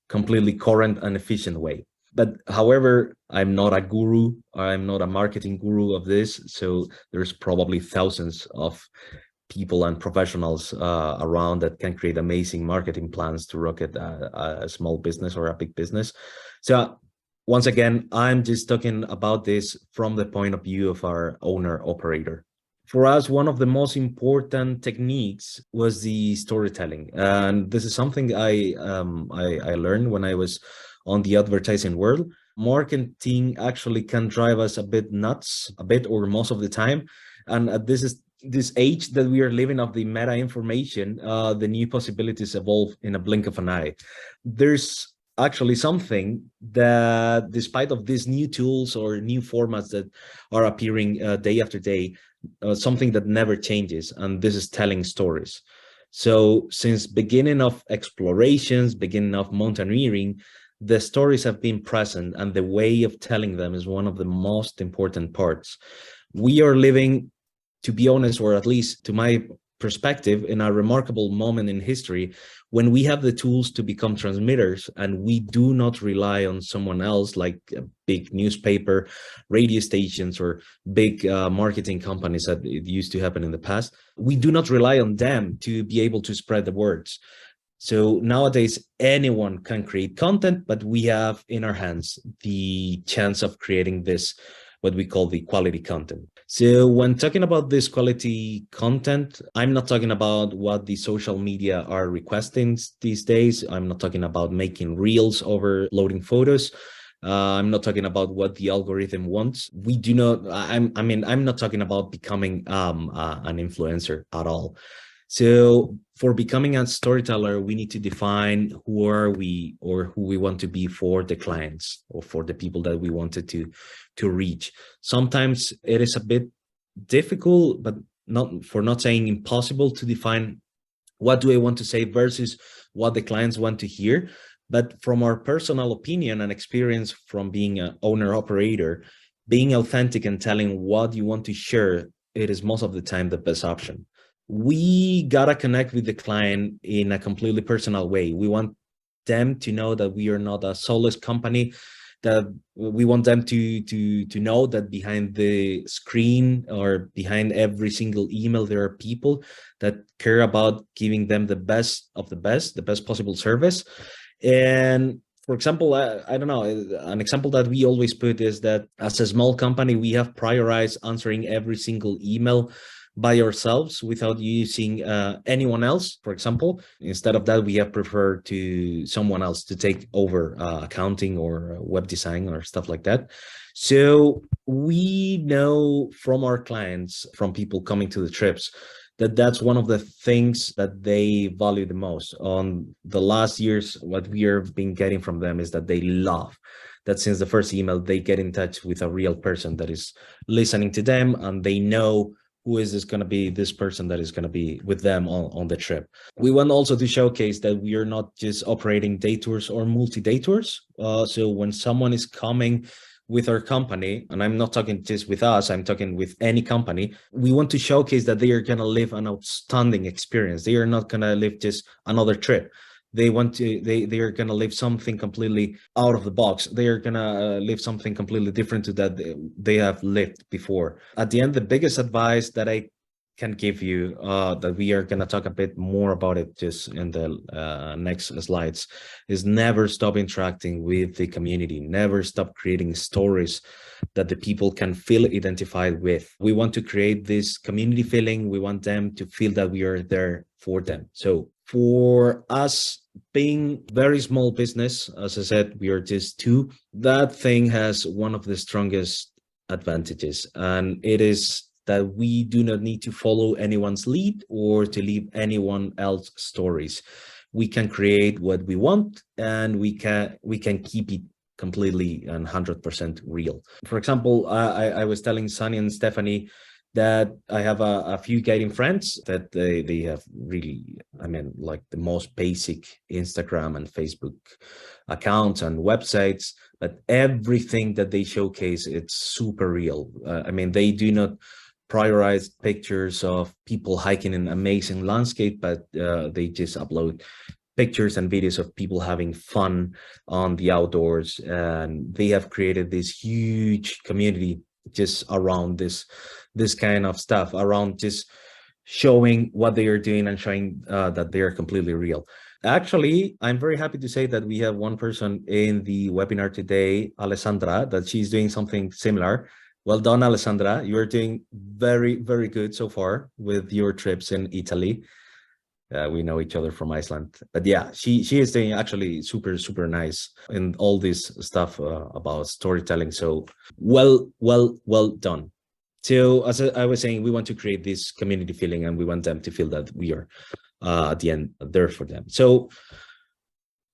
completely current and efficient way. But however, I'm not a guru, I'm not a marketing guru of this. So there's probably thousands of people and professionals around that can create amazing marketing plans to rocket a small business or a big business. So once again, I'm just talking about this from the point of view of our owner operator. For us, one of the most important techniques was the storytelling. And this is something I learned when I was on the advertising world. Marketing actually can drive us a bit nuts, a bit or most of the time. And this age that we are living of the meta information, the new possibilities evolve in a blink of an eye. There's actually something that, despite of these new tools or new formats that are appearing day after day, something that never changes, and this is telling stories. So since beginning of explorations, beginning of mountaineering, the stories have been present, and the way of telling them is one of the most important parts. We are living, to be honest, or at least to my perspective, in a remarkable moment in history, when we have the tools to become transmitters and we do not rely on someone else, like a big newspaper, radio stations, or big marketing companies that it used to happen in the past. We do not rely on them to be able to spread the words. So nowadays, anyone can create content, but we have in our hands the chance of creating this, what we call the quality content. So when talking about this quality content, I'm not talking about what the social media are requesting these days. I'm not talking about making reels over loading photos. I'm not talking about what the algorithm wants. We do not, I'm not talking about becoming an influencer at all. So for becoming a storyteller, we need to define who are we, or who we want to be for the clients or for the people that we wanted to reach. Sometimes it is a bit difficult, but not saying impossible, to define what do I want to say versus what the clients want to hear. But from our personal opinion and experience from being an owner operator, being authentic and telling what you want to share, it is most of the time the best option. We gotta connect with the client in a completely personal way. We want them to know that we are not a soulless company, that we want them to know that behind the screen or behind every single email, there are people that care about giving them the best of the best possible service. And for example, I don't know, an example that we always put is that as a small company, we have prioritized answering every single email by ourselves without using anyone else, for example. Instead of that, we have preferred to someone else to take over accounting or web design or stuff like that. So we know from our clients, from people coming to the trips, that that's one of the things that they value the most. On the last years, what we have been getting from them is that they love that since the first email, they get in touch with a real person that is listening to them, and they know who is this going to be, this person that is going to be with them on the trip. We want also to showcase that we are not just operating day tours or multi-day tours. So when someone is coming with our company, and I'm not talking just with us, I'm talking with any company, we want to showcase that they are going to live an outstanding experience. They are not going to live just another trip. They want to, they are going to live something completely out of the box. They are going to live something completely different to that they have lived before. At the end, the biggest advice that I can give you, that we are going to talk a bit more about it just in the next slides, is never stop interacting with the community. Never stop creating stories that the people can feel identified with. We want to create this community feeling. We want them to feel that we are there for them. So for us, being very small business, as I said, we are just two. That thing has one of the strongest advantages, and it is that we do not need to follow anyone's lead or to leave anyone else's stories. We can create what we want, and we can keep it completely and 100% real. For example, I was telling Sunny and Stephanie that I have a few guiding friends that they have really, I mean, like the most basic Instagram and Facebook accounts and websites, but everything that they showcase, it's super real. I mean, they do not prioritize pictures of people hiking in amazing landscape, but they just upload pictures and videos of people having fun on the outdoors. And they have created this huge community just around this kind of stuff, around just showing what they are doing and showing that they are completely real. Actually, I'm very happy to say that we have one person in the webinar today, Alessandra, that she's doing something similar. Well done, Alessandra. You are doing very, very good so far with your trips in Italy. We know each other from Iceland, but yeah, she is doing actually super, super nice in all this stuff about storytelling. So well done. So as I was saying, we want to create this community feeling, and we want them to feel that we are at the end there for them. So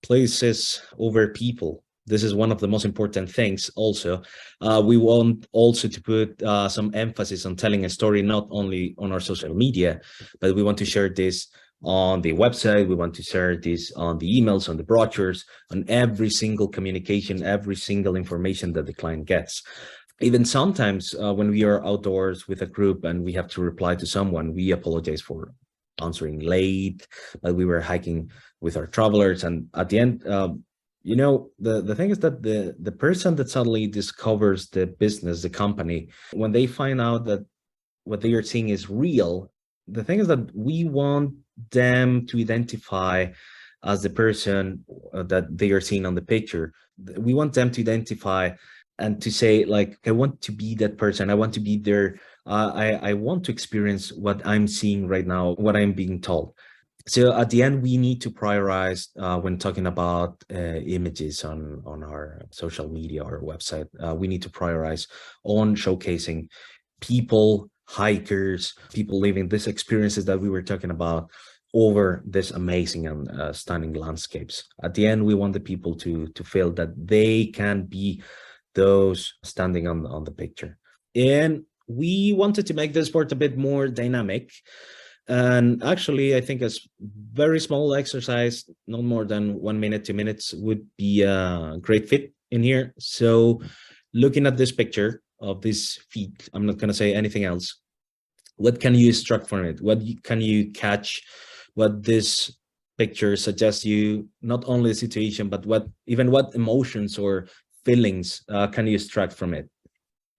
places over people. This is one of the most important things also. We want also to put some emphasis on telling a story, not only on our social media, but we want to share this on the website. We want to share this on the emails, on the brochures, on every single communication, every single information that the client gets. Even sometimes when we are outdoors with a group and we have to reply to someone, we apologize for answering late, but we were hiking with our travelers. And at the end, the thing is that the person that suddenly discovers the business, the company, when they find out that what they are seeing is real, the thing is that we want them to identify as the person that they are seeing on the picture. We want them to identify and to say, like, I want to be that person. I want to be there. I want to experience what I'm seeing right now, what I'm being told. So at the end, we need to prioritize when talking about images on our social media or website. We need to prioritize on showcasing people, hikers, people living these experiences that we were talking about over this amazing and stunning landscapes. At the end, we want the people to feel that they can be those standing on the picture. And we wanted to make this sport a bit more dynamic. And actually, I think a very small exercise, not more than 1 minute, 2 minutes, would be a great fit in here. So looking at this picture of these feet, I'm not going to say anything else. What can you extract from it? What can you catch? What this picture suggests you, not only the situation, but what emotions or feelings can you extract from it?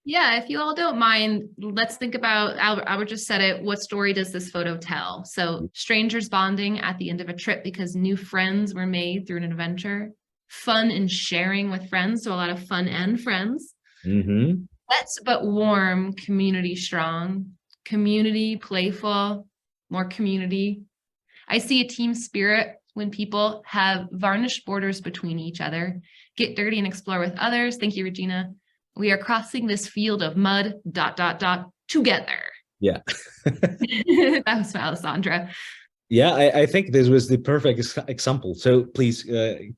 Yeah, if you all don't mind, let's think about, Albert just said it, what story does this photo tell? So strangers bonding at the end of a trip because new friends were made through an adventure, fun and sharing with friends, so a lot of fun and friends. Mm-hmm. Let's but warm, community strong, community playful, more community. I see a team spirit when people have varnished borders between each other, get dirty and explore with others. Thank you, Regina. We are crossing this field of mud, ... together. Yeah. That was from Alessandra. Yeah, I think this was the perfect example. So please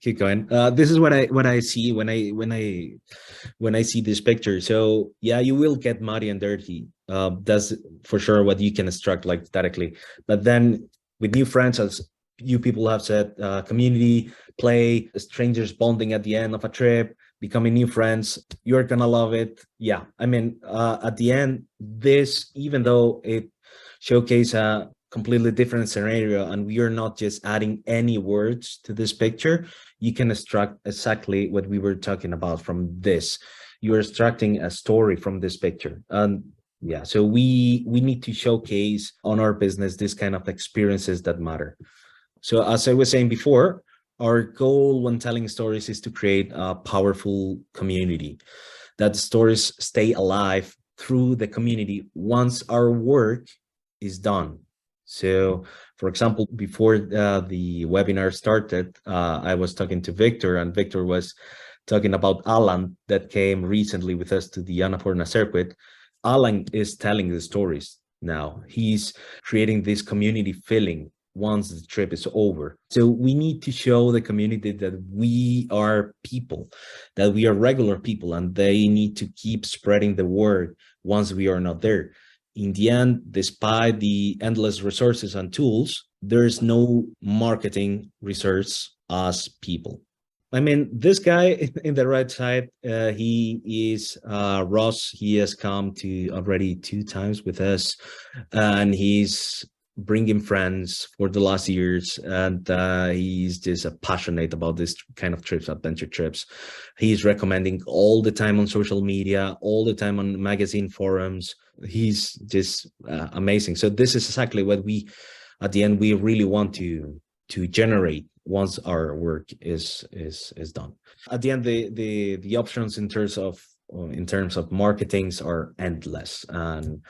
keep going. This is what I see when I see this picture. So yeah, you will get muddy and dirty. That's for sure what you can extract like directly. But then with new friends, as you people have said, community, play, strangers bonding at the end of a trip, becoming new friends, you're gonna love it. Yeah, I mean, at the end, this, even though it showcases a completely different scenario and we are not just adding any words to this picture, you can extract exactly what we were talking about from this. You're extracting a story from this picture. And yeah, so we need to showcase on our business this kind of experiences that matter. So as I was saying before, our goal when telling stories is to create a powerful community, that stories stay alive through the community once our work is done. So, for example, before the webinar started, I was talking to Victor, and Victor was talking about Alan that came recently with us to the Ojembarrena circuit. Alan is telling the stories now. He's creating this community feeling once the trip is over. So we need to show the community that we are people, that we are regular people, and they need to keep spreading the word once we are not there. In the end, despite the endless resources and tools, there's no marketing resource as people. I mean, this guy in the right side, he is Ross. He has come to already 2 times with us, and he's bringing friends for the last years, and he's just passionate about this kind of trips, adventure trips. He's recommending all the time on social media, all the time on magazine forums. He's just amazing. So this is exactly what we, at the end, we really want to generate once our work is done. At the end, the options in terms of marketings are endless, and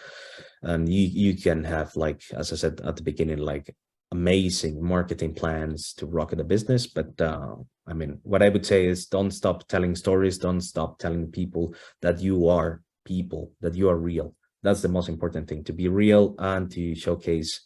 you can have, like, as I said at the beginning, like amazing marketing plans to rocket a business. But I mean, what I would say is, don't stop telling stories. Don't stop telling people that you are people, that you are real. That's the most important thing, to be real and to showcase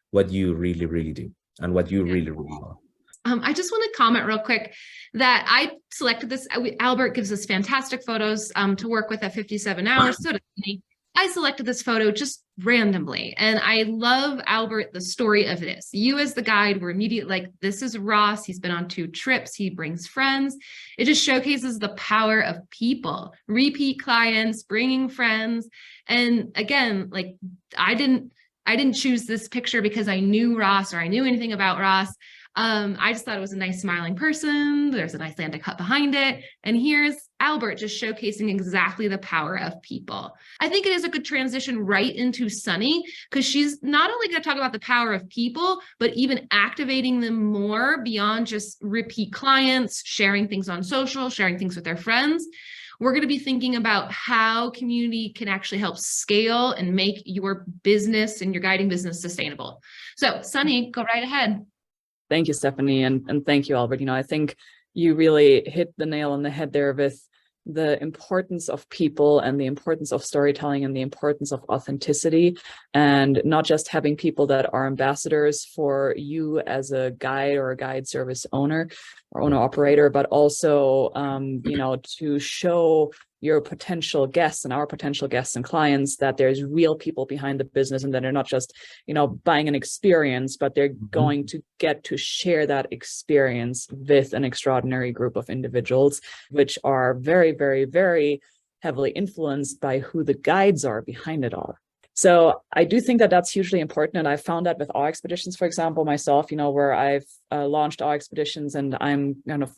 what you really, really do and what you really, really are. I just want to comment real quick that I selected this. Albert gives us fantastic photos to work with at 57 hours. So does he. I selected this photo just randomly, and I love, Albert, the story of this. You as the guide were immediately like, this is Ross. He's been on 2 trips. He brings friends. It just showcases the power of people, repeat clients, bringing friends. And again, like, I didn't I didn't choose this picture because I knew Ross or I knew anything about Ross. I just thought it was a nice smiling person. There's a nice Santa cut behind it. And here's Albert just showcasing exactly the power of people. I think it is a good transition right into Sunny, because she's not only going to talk about the power of people, but even activating them more beyond just repeat clients, sharing things on social, sharing things with their friends. We're going to be thinking about how community can actually help scale and make your business and your guiding business sustainable. So Sunny, go right ahead. Thank you, Stephanie, and thank you, Albert. I think you really hit the nail on the head there with the importance of people and the importance of storytelling and the importance of authenticity, and not just having people that are ambassadors for you as a guide or a guide service owner or owner operator, but also, to show your potential guests and our potential guests and clients that there's real people behind the business, and that they're not just, buying an experience, but they're going to get to share that experience with an extraordinary group of individuals, which are very, very, very heavily influenced by who the guides are behind it all. So I do think that that's hugely important. And I found that with AWExpeditions, for example, myself, where I've launched AWExpeditions, and I'm kind of,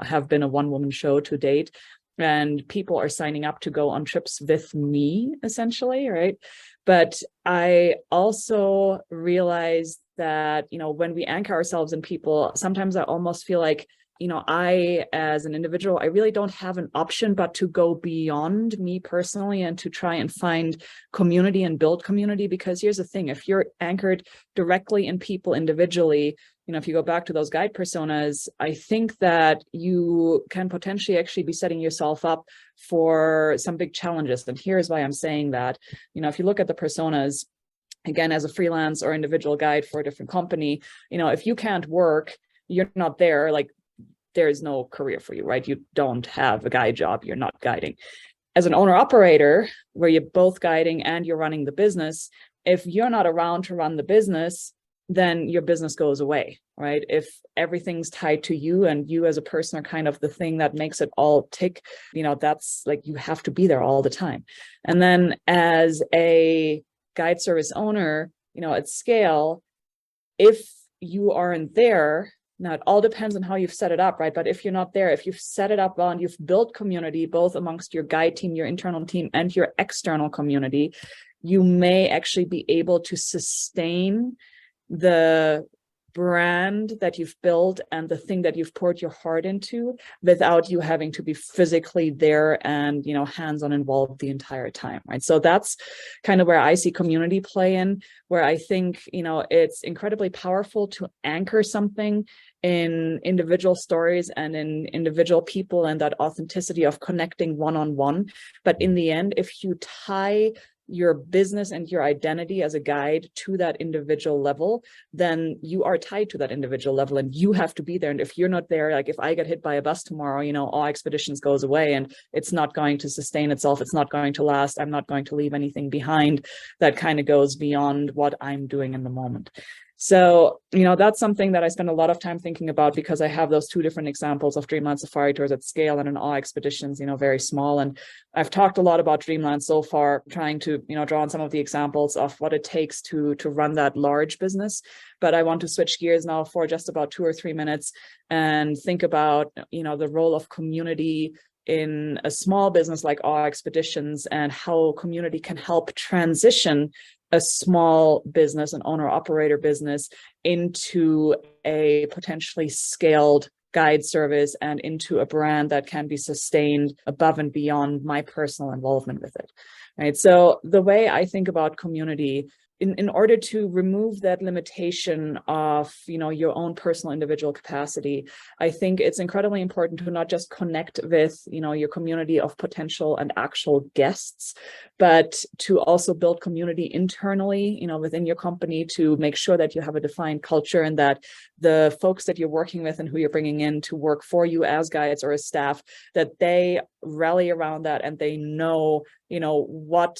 have been a one-woman show to date. And people are signing up to go on trips with me, essentially, right? But I also realized that, when we anchor ourselves in people, sometimes I almost feel like, I, as an individual, I really don't have an option but to go beyond me personally and to try and find community and build community. Because here's the thing, if you're anchored directly in people individually, if you go back to those guide personas, I think that you can potentially actually be setting yourself up for some big challenges. And here's why I'm saying that. If you look at the personas, again, as a freelance or individual guide for a different company, if you can't work, you're not there, like there is no career for you, right? You don't have a guide job, you're not guiding. As an owner operator, where you're both guiding and you're running the business, if you're not around to run the business, then your business goes away, right? If everything's tied to you and you as a person are kind of the thing that makes it all tick, that's like, you have to be there all the time. And then as a guide service owner, at scale, if you aren't there, now it all depends on how you've set it up, right? But if you're not there, if you've set it up well and you've built community, both amongst your guide team, your internal team, and your external community, you may actually be able to sustain the brand that you've built and the thing that you've poured your heart into without you having to be physically there and, hands-on involved the entire time, right? So that's kind of where I see community play in, where I think, it's incredibly powerful to anchor something in individual stories and in individual people and that authenticity of connecting one-on-one. But in the end, if you tie your business and your identity as a guide to that individual level, then you are tied to that individual level and you have to be there. And if you're not there, like if I get hit by a bus tomorrow, AWExpeditions goes away and it's not going to sustain itself. It's not going to last. I'm not going to leave anything behind that kind of goes beyond what I'm doing in the moment. So, that's something that I spend a lot of time thinking about, because I have those two different examples of Dreamland Safari Tours at scale and an AWExpeditions, very small. And I've talked a lot about Dreamland so far, trying to, draw on some of the examples of what it takes to run that large business. But I want to switch gears now for just about 2 or 3 minutes and think about, the role of community in a small business like AWExpeditions and how community can help transition a small business, an owner operator business, into a potentially scaled guide service and into a brand that can be sustained above and beyond my personal involvement with it, right? So the way I think about community, in order to remove that limitation of, your own personal individual capacity, I think it's incredibly important to not just connect with, your community of potential and actual guests, but to also build community internally, within your company, to make sure that you have a defined culture and that the folks that you're working with and who you're bringing in to work for you as guides or as staff, that they rally around that and they know, what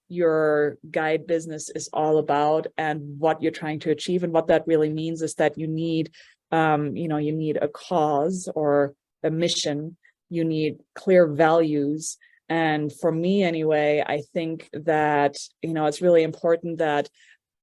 your guide business is all about and what you're trying to achieve. And what that really means is that you need, you need a cause or a mission, you need clear values. And for me anyway, I think that, it's really important that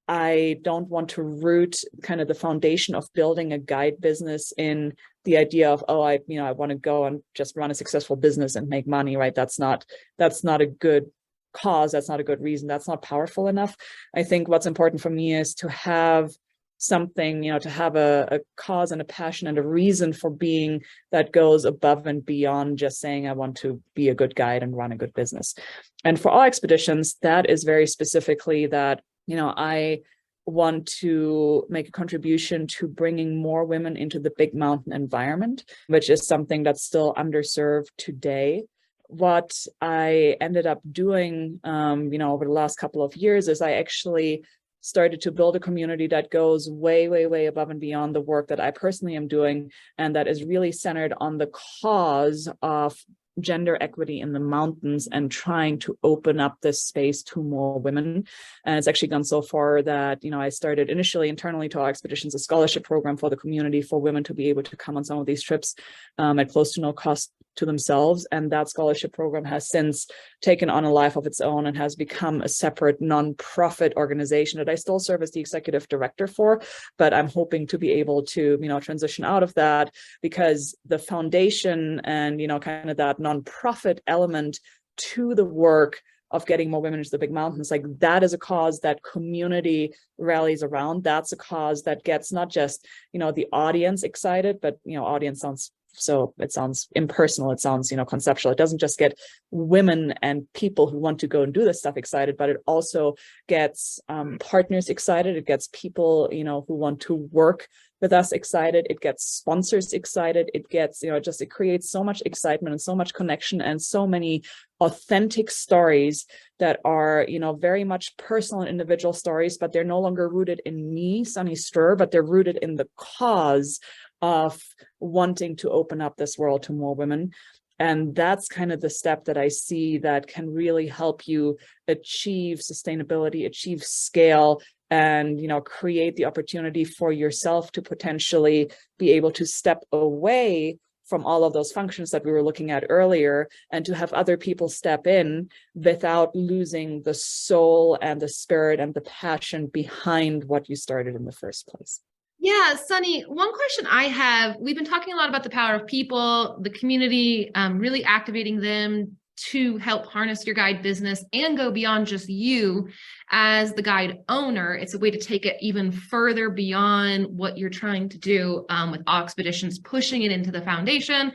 I don't want to root kind of the foundation of building a guide business in the idea of, oh, I want to go and just run a successful business and make money, right? That's not a good cause. That's not a good reason. That's not powerful enough. I think what's important for me is to have something, to have a cause and a passion and a reason for being that goes above and beyond just saying, I want to be a good guide and run a good business. And for AWExpeditions, that is very specifically that, I want to make a contribution to bringing more women into the big mountain environment, which is something that's still underserved today. What I ended up doing, over the last couple of years is I actually started to build a community that goes way, way, way above and beyond the work that I personally am doing, and that is really centered on the cause of gender equity in the mountains and trying to open up this space to more women. And it's actually gone so far that, I started initially internally to AWExpeditions, a scholarship program for the community for women to be able to come on some of these trips at close to no cost to themselves. And that scholarship program has since taken on a life of its own and has become a separate nonprofit organization that I still serve as the executive director for, but I'm hoping to be able to, transition out of that, because the foundation and, kind of that nonprofit element to the work of getting more women into the big mountains, like that is a cause that community rallies around. That's a cause that gets not just, the audience excited, but, audience sounds impersonal. It sounds, conceptual. It doesn't just get women and people who want to go and do this stuff excited, but it also gets partners excited. It gets people, who want to work with us excited. It gets sponsors excited. It gets, it creates so much excitement and so much connection and so many authentic stories that are, very much personal and individual stories, but they're no longer rooted in me, Sunny Stroeer, but they're rooted in the cause of wanting to open up this world to more women. And that's kind of the step that I see that can really help you achieve sustainability, achieve scale, and, create the opportunity for yourself to potentially be able to step away from all of those functions that we were looking at earlier, and to have other people step in without losing the soul and the spirit and the passion behind what you started in the first place. Yeah, Sunny, one question I have, we've been talking a lot about the power of people, the community, really activating them to help harness your guide business and go beyond just you as the guide owner. It's a way to take it even further beyond what you're trying to do with AWExpeditions, pushing it into the foundation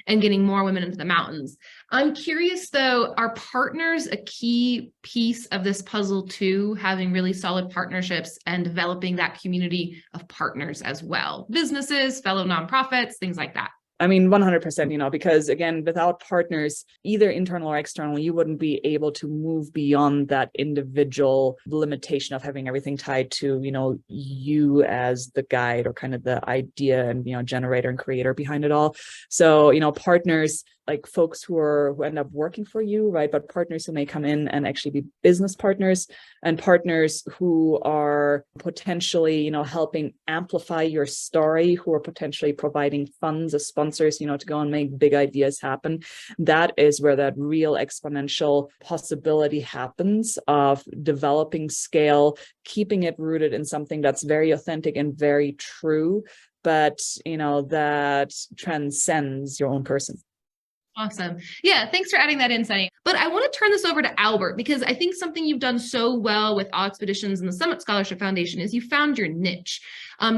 and getting more women into the mountains. I'm curious though, are partners a key piece of this puzzle too, having really solid partnerships and developing that community of partners as well? Businesses, fellow nonprofits, things like that. I mean, 100%, because again, without partners, either internal or external, you wouldn't be able to move beyond that individual limitation of having everything tied to, you as the guide or kind of the idea and, generator and creator behind it all. So, partners, like folks who end up working for you, right? But partners who may come in and actually be business partners, and partners who are potentially, helping amplify your story, who are potentially providing funds as sponsors, to go and make big ideas happen. That is where that real exponential possibility happens of developing scale, keeping it rooted in something that's very authentic and very true, but, that transcends your own person. Awesome. Yeah, thanks for adding that in, Sunny. But I want to turn this over to Albert, because I think something you've done so well with AWExpeditions and the Summit Scholarship Foundation is you found your niche.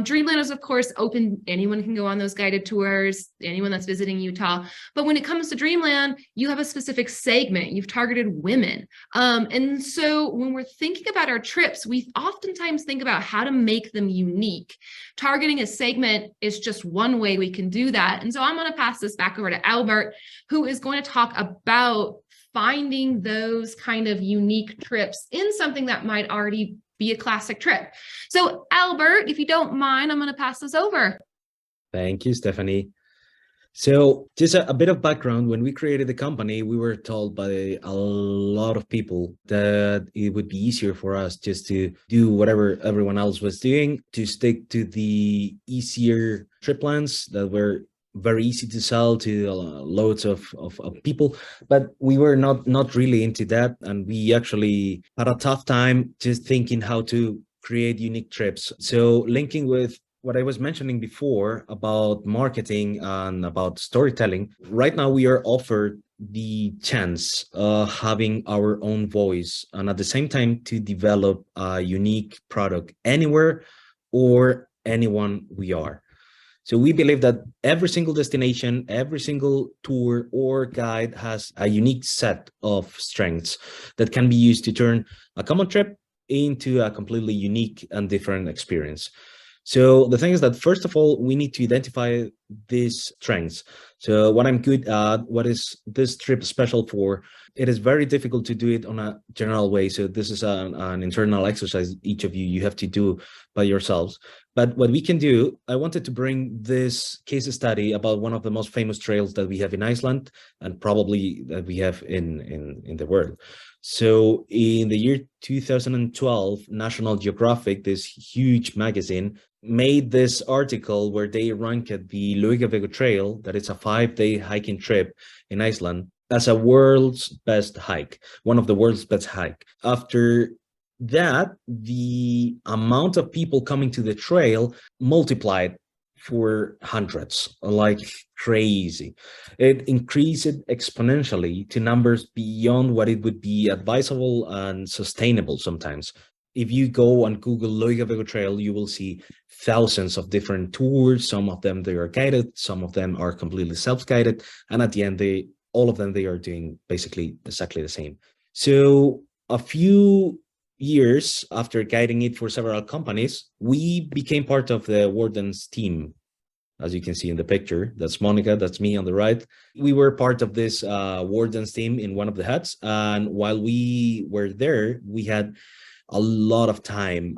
Dreamland is, of course, open. Anyone can go on those guided tours, anyone that's visiting Utah. But when it comes to Dreamland, you have a specific segment. You've targeted women. And so when we're thinking about our trips, we oftentimes think about how to make them unique. Targeting a segment is just one way we can do that. And so I'm going to pass this back over to Albert, who is going to talk about finding those kind of unique trips in something that might already be a classic trip. So Albert, if you don't mind, I'm going to pass this over. Thank you, Stephanie. So just a bit of background. When we created the company, we were told by a lot of people that it would be easier for us just to do whatever everyone else was doing, to stick to the easier trip plans that were very easy to sell to loads of people, but we were not really into that, and we actually had a tough time just thinking how to create unique trips. So linking with what I was mentioning before about marketing and about storytelling, right now we are offered the chance of having our own voice and at the same time to develop a unique product anywhere or anyone we are. So we believe that every single destination, every single tour or guide has a unique set of strengths that can be used to turn a common trip into a completely unique and different experience. So the thing is that, first of all, we need to identify these strengths. So what I'm good at, what is this trip special for? It is very difficult to do it on a general way. So this is an internal exercise each of you have to do by yourselves. But what we can do, I wanted to bring this case study about one of the most famous trails that we have in Iceland and probably that we have in the world. So in the year 2012, National Geographic, this huge magazine, made this article where they ranked the Laugavegur trail, that is a 5-day hiking trip in Iceland, as a world's best hike, one of the world's best hike. After that, the amount of people coming to the trail multiplied for hundreds, like crazy. It increased exponentially to numbers beyond what it would be advisable and sustainable sometimes. If you go and Google Laugavegur Trail, you will see thousands of different tours. Some of them, they are guided. Some of them are completely self-guided. And at the end, all of them, they are doing basically exactly the same. So a few years after guiding it for several companies, we became part of the Warden's team. As you can see in the picture, that's Monica, that's me on the right. We were part of this Warden's team in one of the huts. And while we were there, we had a lot of time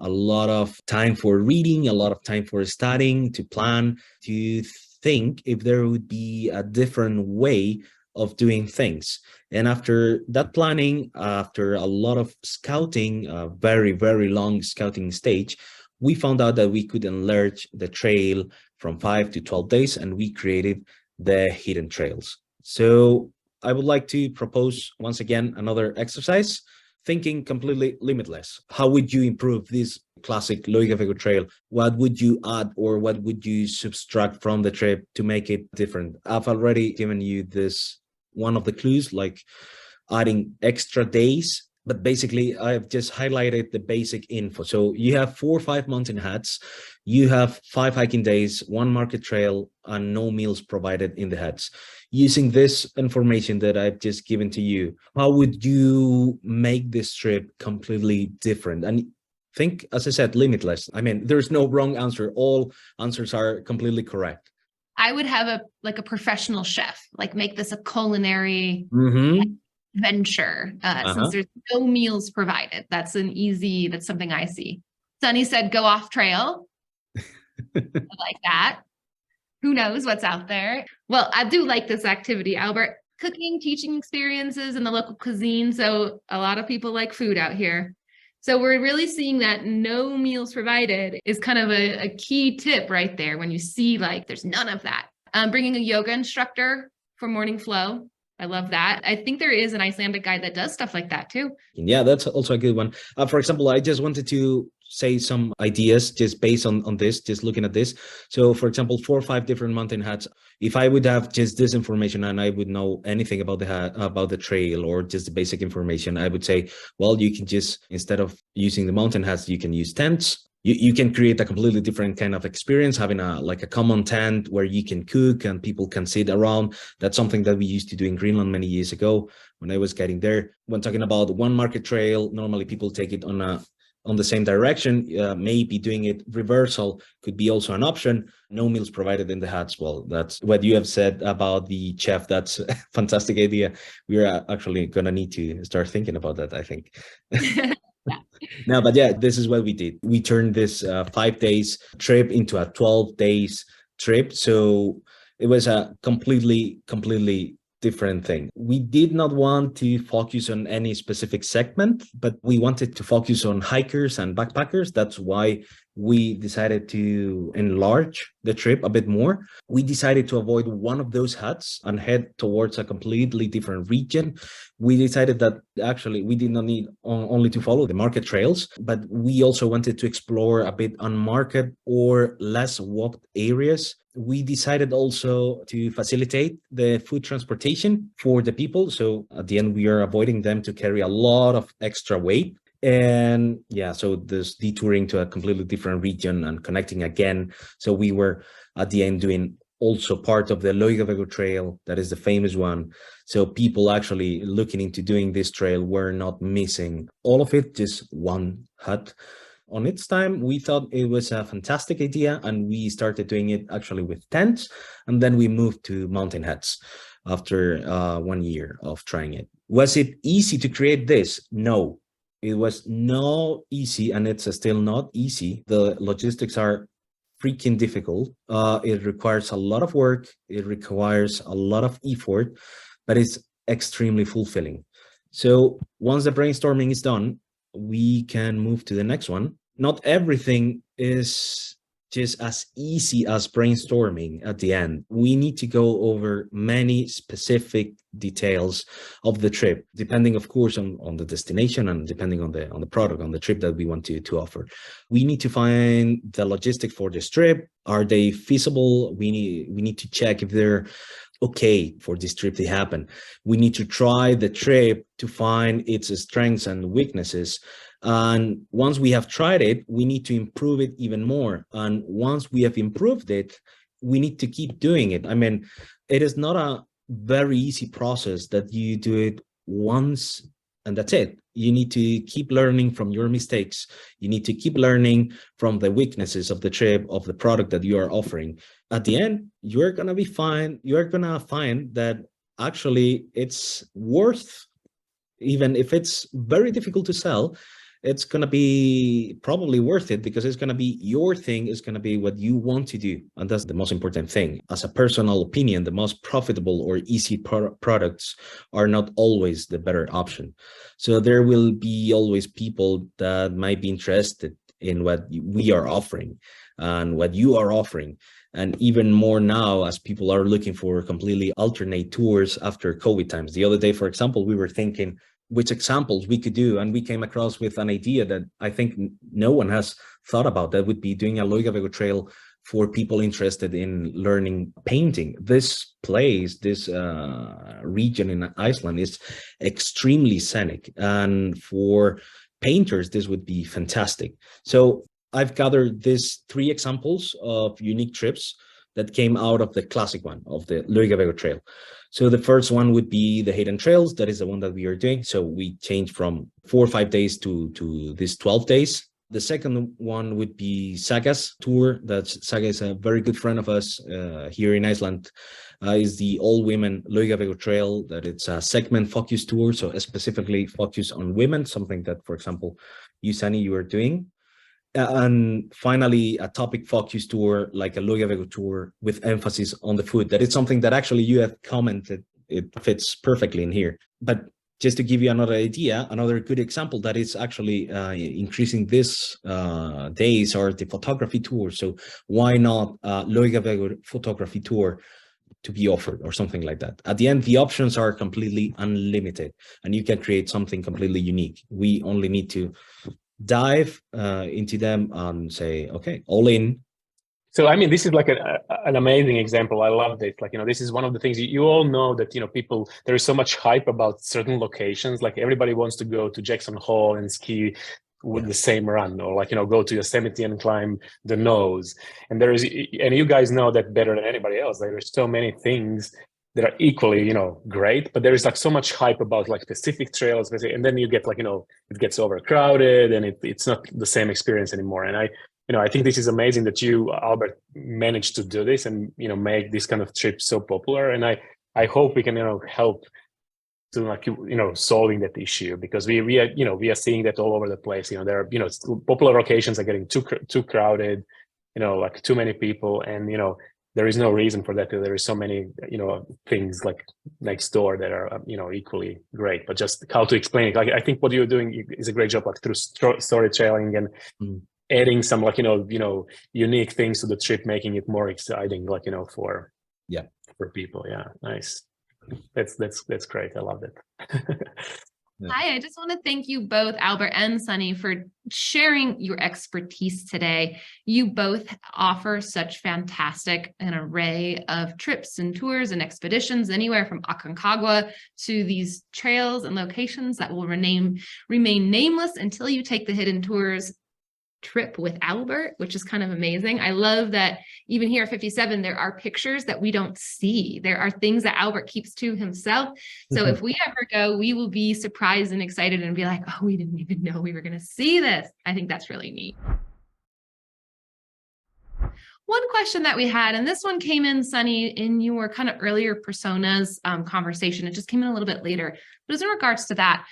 for reading, a lot of time for studying, to plan, to think if there would be a different way of doing things. And after that planning, after a lot of scouting, a very, very long scouting stage, we found out that we could enlarge the trail from 5 to 12 days, and we created the hidden trails. So I would like to propose once again another exercise, thinking completely limitless. How would you improve this classic Laugavegur trail? What would you add or what would you subtract from the trip to make it different? I've already given you this, one of the clues, like adding extra days, but basically I've just highlighted the basic info. So you have 4 or 5 mountain huts, you have 5 hiking days, 1 market trail, and no meals provided in the huts. Using this information that I've just given to you, how would you make this trip completely different? And think, as I said, limitless. I mean, there's no wrong answer. All answers are completely correct. I would have a professional chef, like make this a culinary venture, since there's no meals provided. That's something I see. Sunny said, go off trail. I like that. Who knows what's out there? Well, I do like this activity, Albert. Cooking, teaching experiences in the local cuisine. So a lot of people like food out here. So we're really seeing that no meals provided is kind of a key tip right there when you see like there's none of that. Bringing a yoga instructor for morning flow. I love that. I think there is an Icelandic guide that does stuff like that too. Yeah, that's also a good one. For example, I just wanted to say some ideas just based on this, just looking at this. So for example, 4 or 5 different mountain huts. If I would have just this information and I would know anything about the trail or just the basic information, I would say, well, you can just, instead of using the mountain huts, you can use tents. You can create a completely different kind of experience, having a common tent where you can cook and people can sit around. That's something that we used to do in Greenland many years ago when I was getting there. When talking about 1 market trail, normally people take it on the same direction. Maybe doing it reversal could be also an option. No meals provided in the huts. Well, that's what you have said about the chef. That's a fantastic idea. We're actually going to need to start thinking about that, I think. No, but yeah, this is what we did. We turned this 5 days trip into a 12 days trip. So it was a completely different thing. We did not want to focus on any specific segment, but we wanted to focus on hikers and backpackers. That's why we decided to enlarge the trip a bit more. We decided to avoid one of those huts and head towards a completely different region. We decided that actually we did not need only to follow the market trails, but we also wanted to explore a bit unmarked or less walked areas. We decided also to facilitate the food transportation for the people. So at the end, we are avoiding them to carry a lot of extra weight. And yeah, so this detouring to a completely different region and connecting again. So we were at the end doing also part of the Laugavegur trail, that is the famous one. So people actually looking into doing this trail were not missing all of it, just one hut. On its time, we thought it was a fantastic idea, and we started doing it actually with tents, and then we moved to mountain huts after 1 year of trying it. Was it easy to create this? No. It was not easy, and it's still not easy. The logistics are freaking difficult. It requires a lot of work. It requires a lot of effort, but it's extremely fulfilling. So once the brainstorming is done, we can move to the next one. Not everything is just as easy as brainstorming at the end. We need to go over many specific details of the trip, depending, of course, on the destination and depending on the product, on the trip that we want to offer. We need to find the logistics for this trip. Are they feasible? We need to check if they're okay for this trip to happen. We need to try the trip to find its strengths and weaknesses. And once we have tried it, we need to improve it even more. And once we have improved it, we need to keep doing it. I mean, it is not a very easy process that you do it once and that's it. You need to keep learning from your mistakes. You need to keep learning from the weaknesses of the trip, of the product that you are offering. At the end, you're going to be fine. You're going to find that actually it's worth, even if it's very difficult to sell, it's going to be probably worth it because it's going to be your thing. It's going to be what you want to do. And that's the most important thing. As a personal opinion, the most profitable or easy products are not always the better option. So there will be always people that might be interested in what we are offering and what you are offering. And even more now as people are looking for completely alternate tours after COVID times. The other day, for example, we were thinking which examples we could do. And we came across with an idea that I think no one has thought about. That would be doing a Laugavegur trail for people interested in learning painting. This place, this region in Iceland is extremely scenic. And for painters, this would be fantastic. So I've gathered these 3 examples of unique trips that came out of the classic one, of the Laugavegur trail. So the first one would be the Hidden Trails. That is the one that we are doing. So we changed from 4 or 5 days to this 12 days. The second one would be Saga's tour. Saga is a very good friend of us here in Iceland. Is the all-women Laugavegur trail. That it's a segment focus tour. So specifically focus on women, something that, for example, you, Sunny, you are doing. And finally, a topic focus tour, like a Laugavegur tour with emphasis on the food. That is something that actually you have commented, it fits perfectly in here. But just to give you another idea, another good example that is actually increasing this days are the photography tours. So why not Laugavegur photography tour to be offered or something like that? At the end, the options are completely unlimited and you can create something completely unique. We only need to dive into them and say, okay, all in. So, I mean, this is like an amazing example. I love it. Like, this is one of the things you all know that, people, there is so much hype about certain locations. Like everybody wants to go to Jackson Hole and ski with the same run, or like, go to Yosemite and climb the nose. And and you guys know that better than anybody else. There are so many things that are equally, great, but there is like so much hype about like specific trails, and then you get like, it gets overcrowded and it's not the same experience anymore. And I think this is amazing that you, Albert, managed to do this and, make this kind of trip so popular. And I hope we can, help to like, solving that issue, because we are seeing that all over the place. There are, popular locations are getting too crowded, like too many people, and, there is no reason for that. There is so many, things like next door that are, equally great, but just how to explain it. Like, I think what you're doing is a great job, like through storytelling adding some like, unique things to the trip, making it more exciting, like, for people. Yeah. Nice. That's great. I love it. Hi, I just want to thank you both, Albert and Sunny, for sharing your expertise today. You both offer such fantastic an array of trips and tours and expeditions, anywhere from Aconcagua to these trails and locations that will remain nameless until you take the Hidden Tours trip with Albert, which is kind of amazing. I love that even here at 57, there are pictures that we don't see. There are things that Albert keeps to himself. So if we ever go, we will be surprised and excited and be like, oh, we didn't even know we were going to see this. I think that's really neat. One question that we had, and this one came in, Sunny, in your kind of earlier personas conversation. It just came in a little bit later, but it's in regards to that.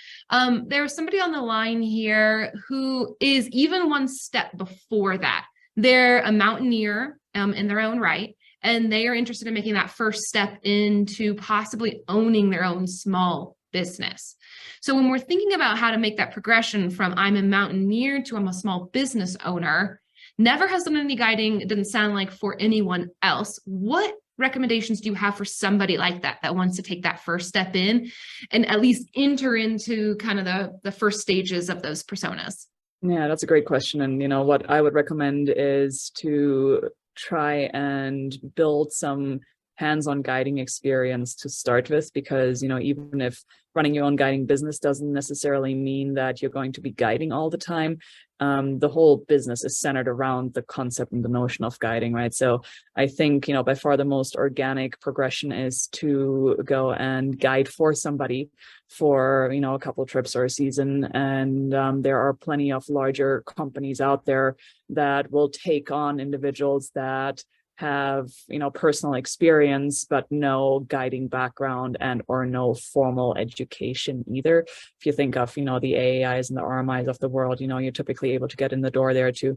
There was somebody on the line here who is even one step before that. They're a mountaineer in their own right, and they are interested in making that first step into possibly owning their own small business. So when we're thinking about how to make that progression from I'm a mountaineer to I'm a small business owner, never has done any guiding, it doesn't sound like for anyone else. What recommendations do you have for somebody like that wants to take that first step in and at least enter into kind of the first stages of those personas? Yeah, that's a great question. And what I would recommend is to try and build some hands-on guiding experience to start with, because even if running your own guiding business doesn't necessarily mean that you're going to be guiding all the time, the whole business is centered around the concept and the notion of guiding, right? So I think by far the most organic progression is to go and guide for somebody for a couple of trips or a season, and there are plenty of larger companies out there that will take on individuals that have personal experience but no guiding background and or no formal education either. If you think of the AAIs and the RMIs of the world, you're typically able to get in the door there to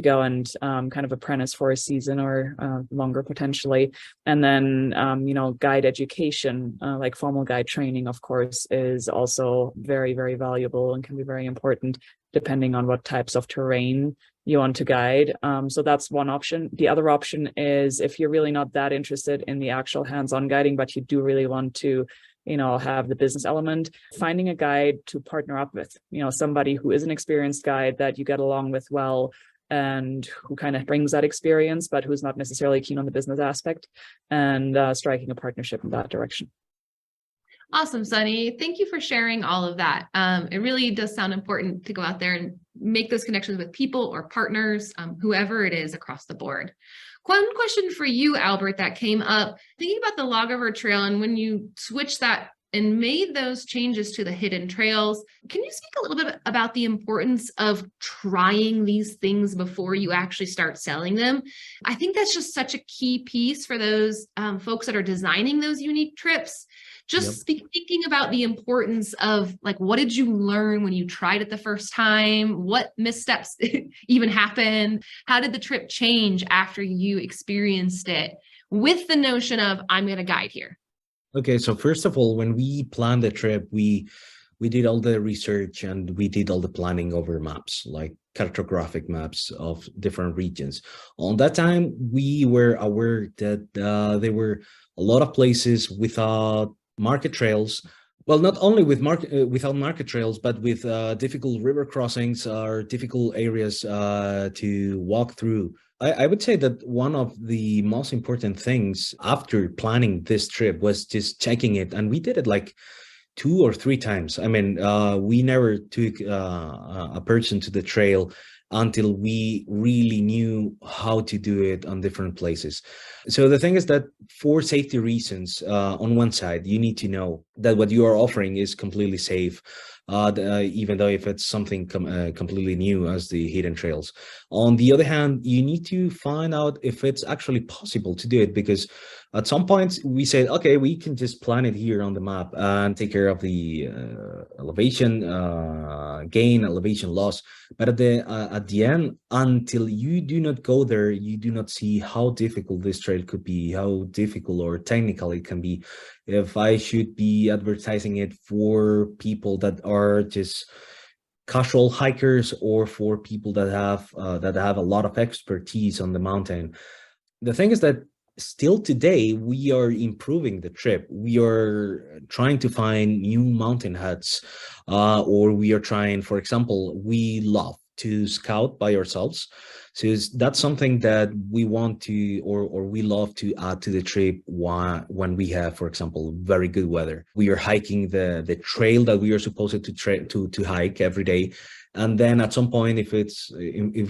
go and kind of apprentice for a season or longer potentially. And then guide education, like formal guide training, of course, is also very, very valuable and can be very important depending on what types of terrain you want to guide. So that's one option. The other option is if you're really not that interested in the actual hands-on guiding, but you do really want to have the business element, finding a guide to partner up with, somebody who is an experienced guide that you get along with well and who kind of brings that experience, but who's not necessarily keen on the business aspect, and striking a partnership in that direction. Awesome, Sunny. Thank you for sharing all of that. It really does sound important to go out there and make those connections with people or partners, whoever it is across the board. One question for you, Albert, that came up, thinking about the Laugavegur Trail, and when you switched that and made those changes to the hidden trails, can you speak a little bit about the importance of trying these things before you actually start selling them? I think that's just such a key piece for those folks that are designing those unique trips. Just thinking about the importance of, like, what did you learn when you tried it the first time? What missteps even happened? How did the trip change after you experienced it with the notion of, I'm going to guide here? Okay, so first of all, when we planned the trip, we did all the research and we did all the planning over maps, like cartographic maps of different regions. On that time, we were aware that there were a lot of places without market trails. Well, not only without market trails, but with difficult river crossings or difficult areas to walk through. I would say that one of the most important things after planning this trip was just checking it. And we did it like 2 or 3 times. I mean, we never took a person to the trail until we really knew how to do it on different places. So the thing is that for safety reasons, on one side, you need to know that what you are offering is completely safe, even though if it's something completely new as the hidden trails. On the other hand, you need to find out if it's actually possible to do it, because at some point we said, okay, we can just plan it here on the map and take care of the elevation gain, elevation loss. But at the end, until you do not go there, you do not see how difficult this trail could be, how difficult or technical it can be. If I should be advertising it for people that are just casual hikers or for people that have a lot of expertise on the mountain. The thing is that still today we are improving the trip. We are trying to find new mountain huts, or we are trying, for example, we love to scout by ourselves. So that's something that we want to, or we love to add to the trip when we have, for example, very good weather. We are hiking the trail that we are supposed to hike every day. And then at some point, if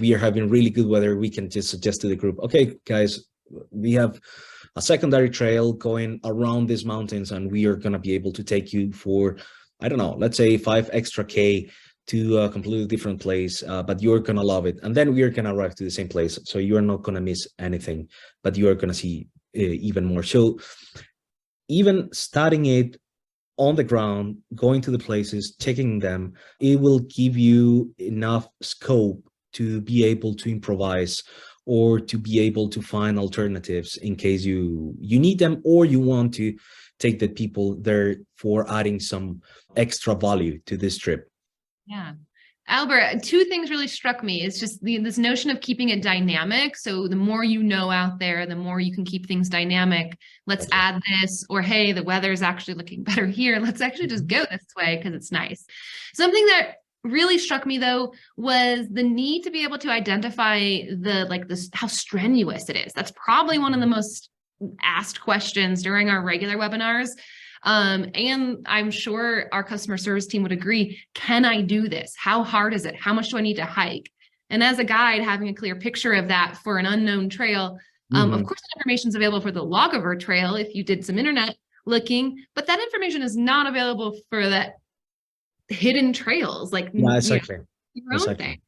we are having really good weather, we can just suggest to the group, okay, guys, we have a secondary trail going around these mountains, and we are going to be able to take you for, I don't know, let's say 5 extra K to a completely different place, but you're going to love it. And then we are going to arrive to the same place. So you're not going to miss anything, but you are going to see even more. So even starting it on the ground, going to the places, checking them, it will give you enough scope to be able to improvise or to be able to find alternatives in case you need them, or you want to take the people there for adding some extra value to this trip. Yeah. Albert, 2 things really struck me. It's just this notion of keeping it dynamic. So the more you know out there, the more you can keep things dynamic. Let's add this, or hey, the weather's actually looking better here. Let's actually just go this way because it's nice. Something that really struck me though was the need to be able to identify how strenuous it is. That's probably one of the most asked questions during our regular webinars. And I'm sure our customer service team would agree, can I do this? How hard is it? How much do I need to hike? And as a guide, having a clear picture of that for an unknown trail, of course, that information is available for the Laugavegur trail if you did some internet looking, but that information is not available for that hidden trails, like exactly. Your own thing.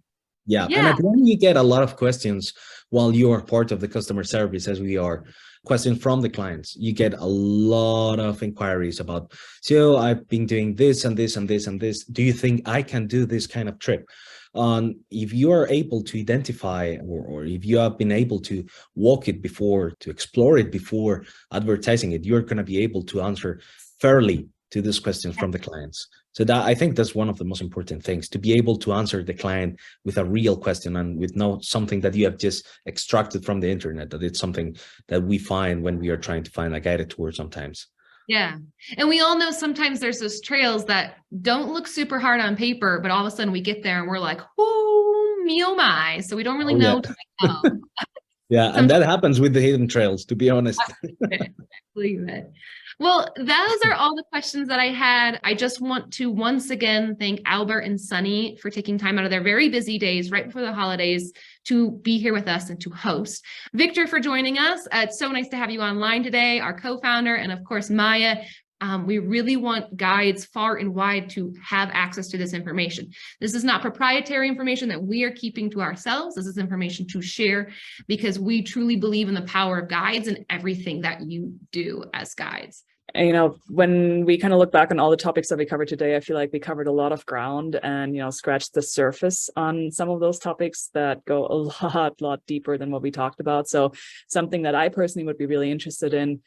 Yeah. And at the end, you get a lot of questions while you are part of the customer service, as we are. Questions from the clients. You get a lot of inquiries about, so I've been doing this and this and this and this. Do you think I can do this kind of trip? If you are able to identify, or if you have been able to walk it before, to explore it before advertising it, you're going to be able to answer fairly to these questions from the clients. So that, I think that's one of the most important things, to be able to answer the client with a real question and with not something that you have just extracted from the internet, that it's something that we find when we are trying to find a guided tour sometimes. Yeah. And we all know sometimes there's those trails that don't look super hard on paper, but all of a sudden we get there and we're like, oh, me, oh my. So we don't really know. Yeah. And that happens with the hidden trails, to be honest. Believe it. Well, those are all the questions that I had. I just want to once again thank Albert and Sunny for taking time out of their very busy days right before the holidays to be here with us and to host. Victor, for joining us. It's so nice to have you online today, our co-founder, and of course, Maya. We really want guides far and wide to have access to this information. This is not proprietary information that we are keeping to ourselves. This is information to share because we truly believe in the power of guides and everything that you do as guides. And, you know, when we kind of look back on all the topics that we covered today, I feel like we covered a lot of ground and, you know, scratched the surface on some of those topics that go a lot deeper than what we talked about. So something that I personally would be really interested in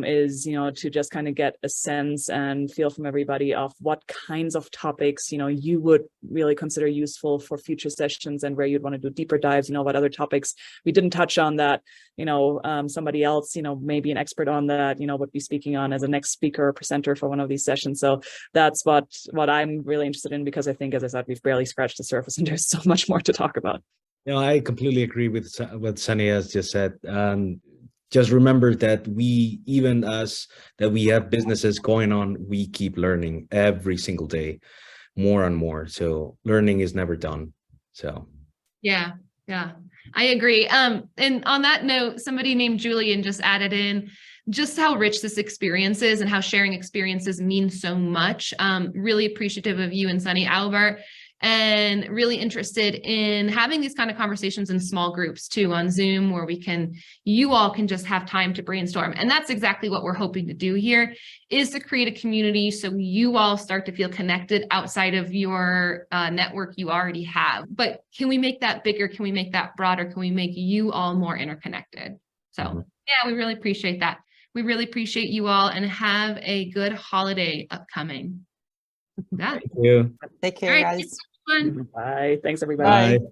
is, you know, to just kind of get a sense and feel from everybody of what kinds of topics, you know, you would really consider useful for future sessions and where you'd want to do deeper dives, you know, what other topics we didn't touch on that, you know, somebody else, you know, maybe an expert on that, you know, would be speaking on as a next speaker or presenter for one of these sessions. So that's what I'm really interested in, because I think, as I said, we've barely scratched the surface and there's so much more to talk about. You know, I completely agree with what Sunny has just said. Just remember that we have businesses going on, we keep learning every single day, more and more. So learning is never done. So yeah, I agree. And on that note, somebody named Julian just added in just how rich this experience is and how sharing experiences means so much. Really appreciative of you and Sunny, Albert, and really interested in having these kind of conversations in small groups too on Zoom, where you all can just have time to brainstorm. And that's exactly what we're hoping to do here, is to create a community so you all start to feel connected outside of your network you already have. But can we make that bigger? Can we make that broader? Can we make you all more interconnected? So yeah, we really appreciate that. We really appreciate you all, and have a good holiday upcoming. Thank you. Take care, guys. Thanks so everyone. Bye. Thanks, everybody. Bye.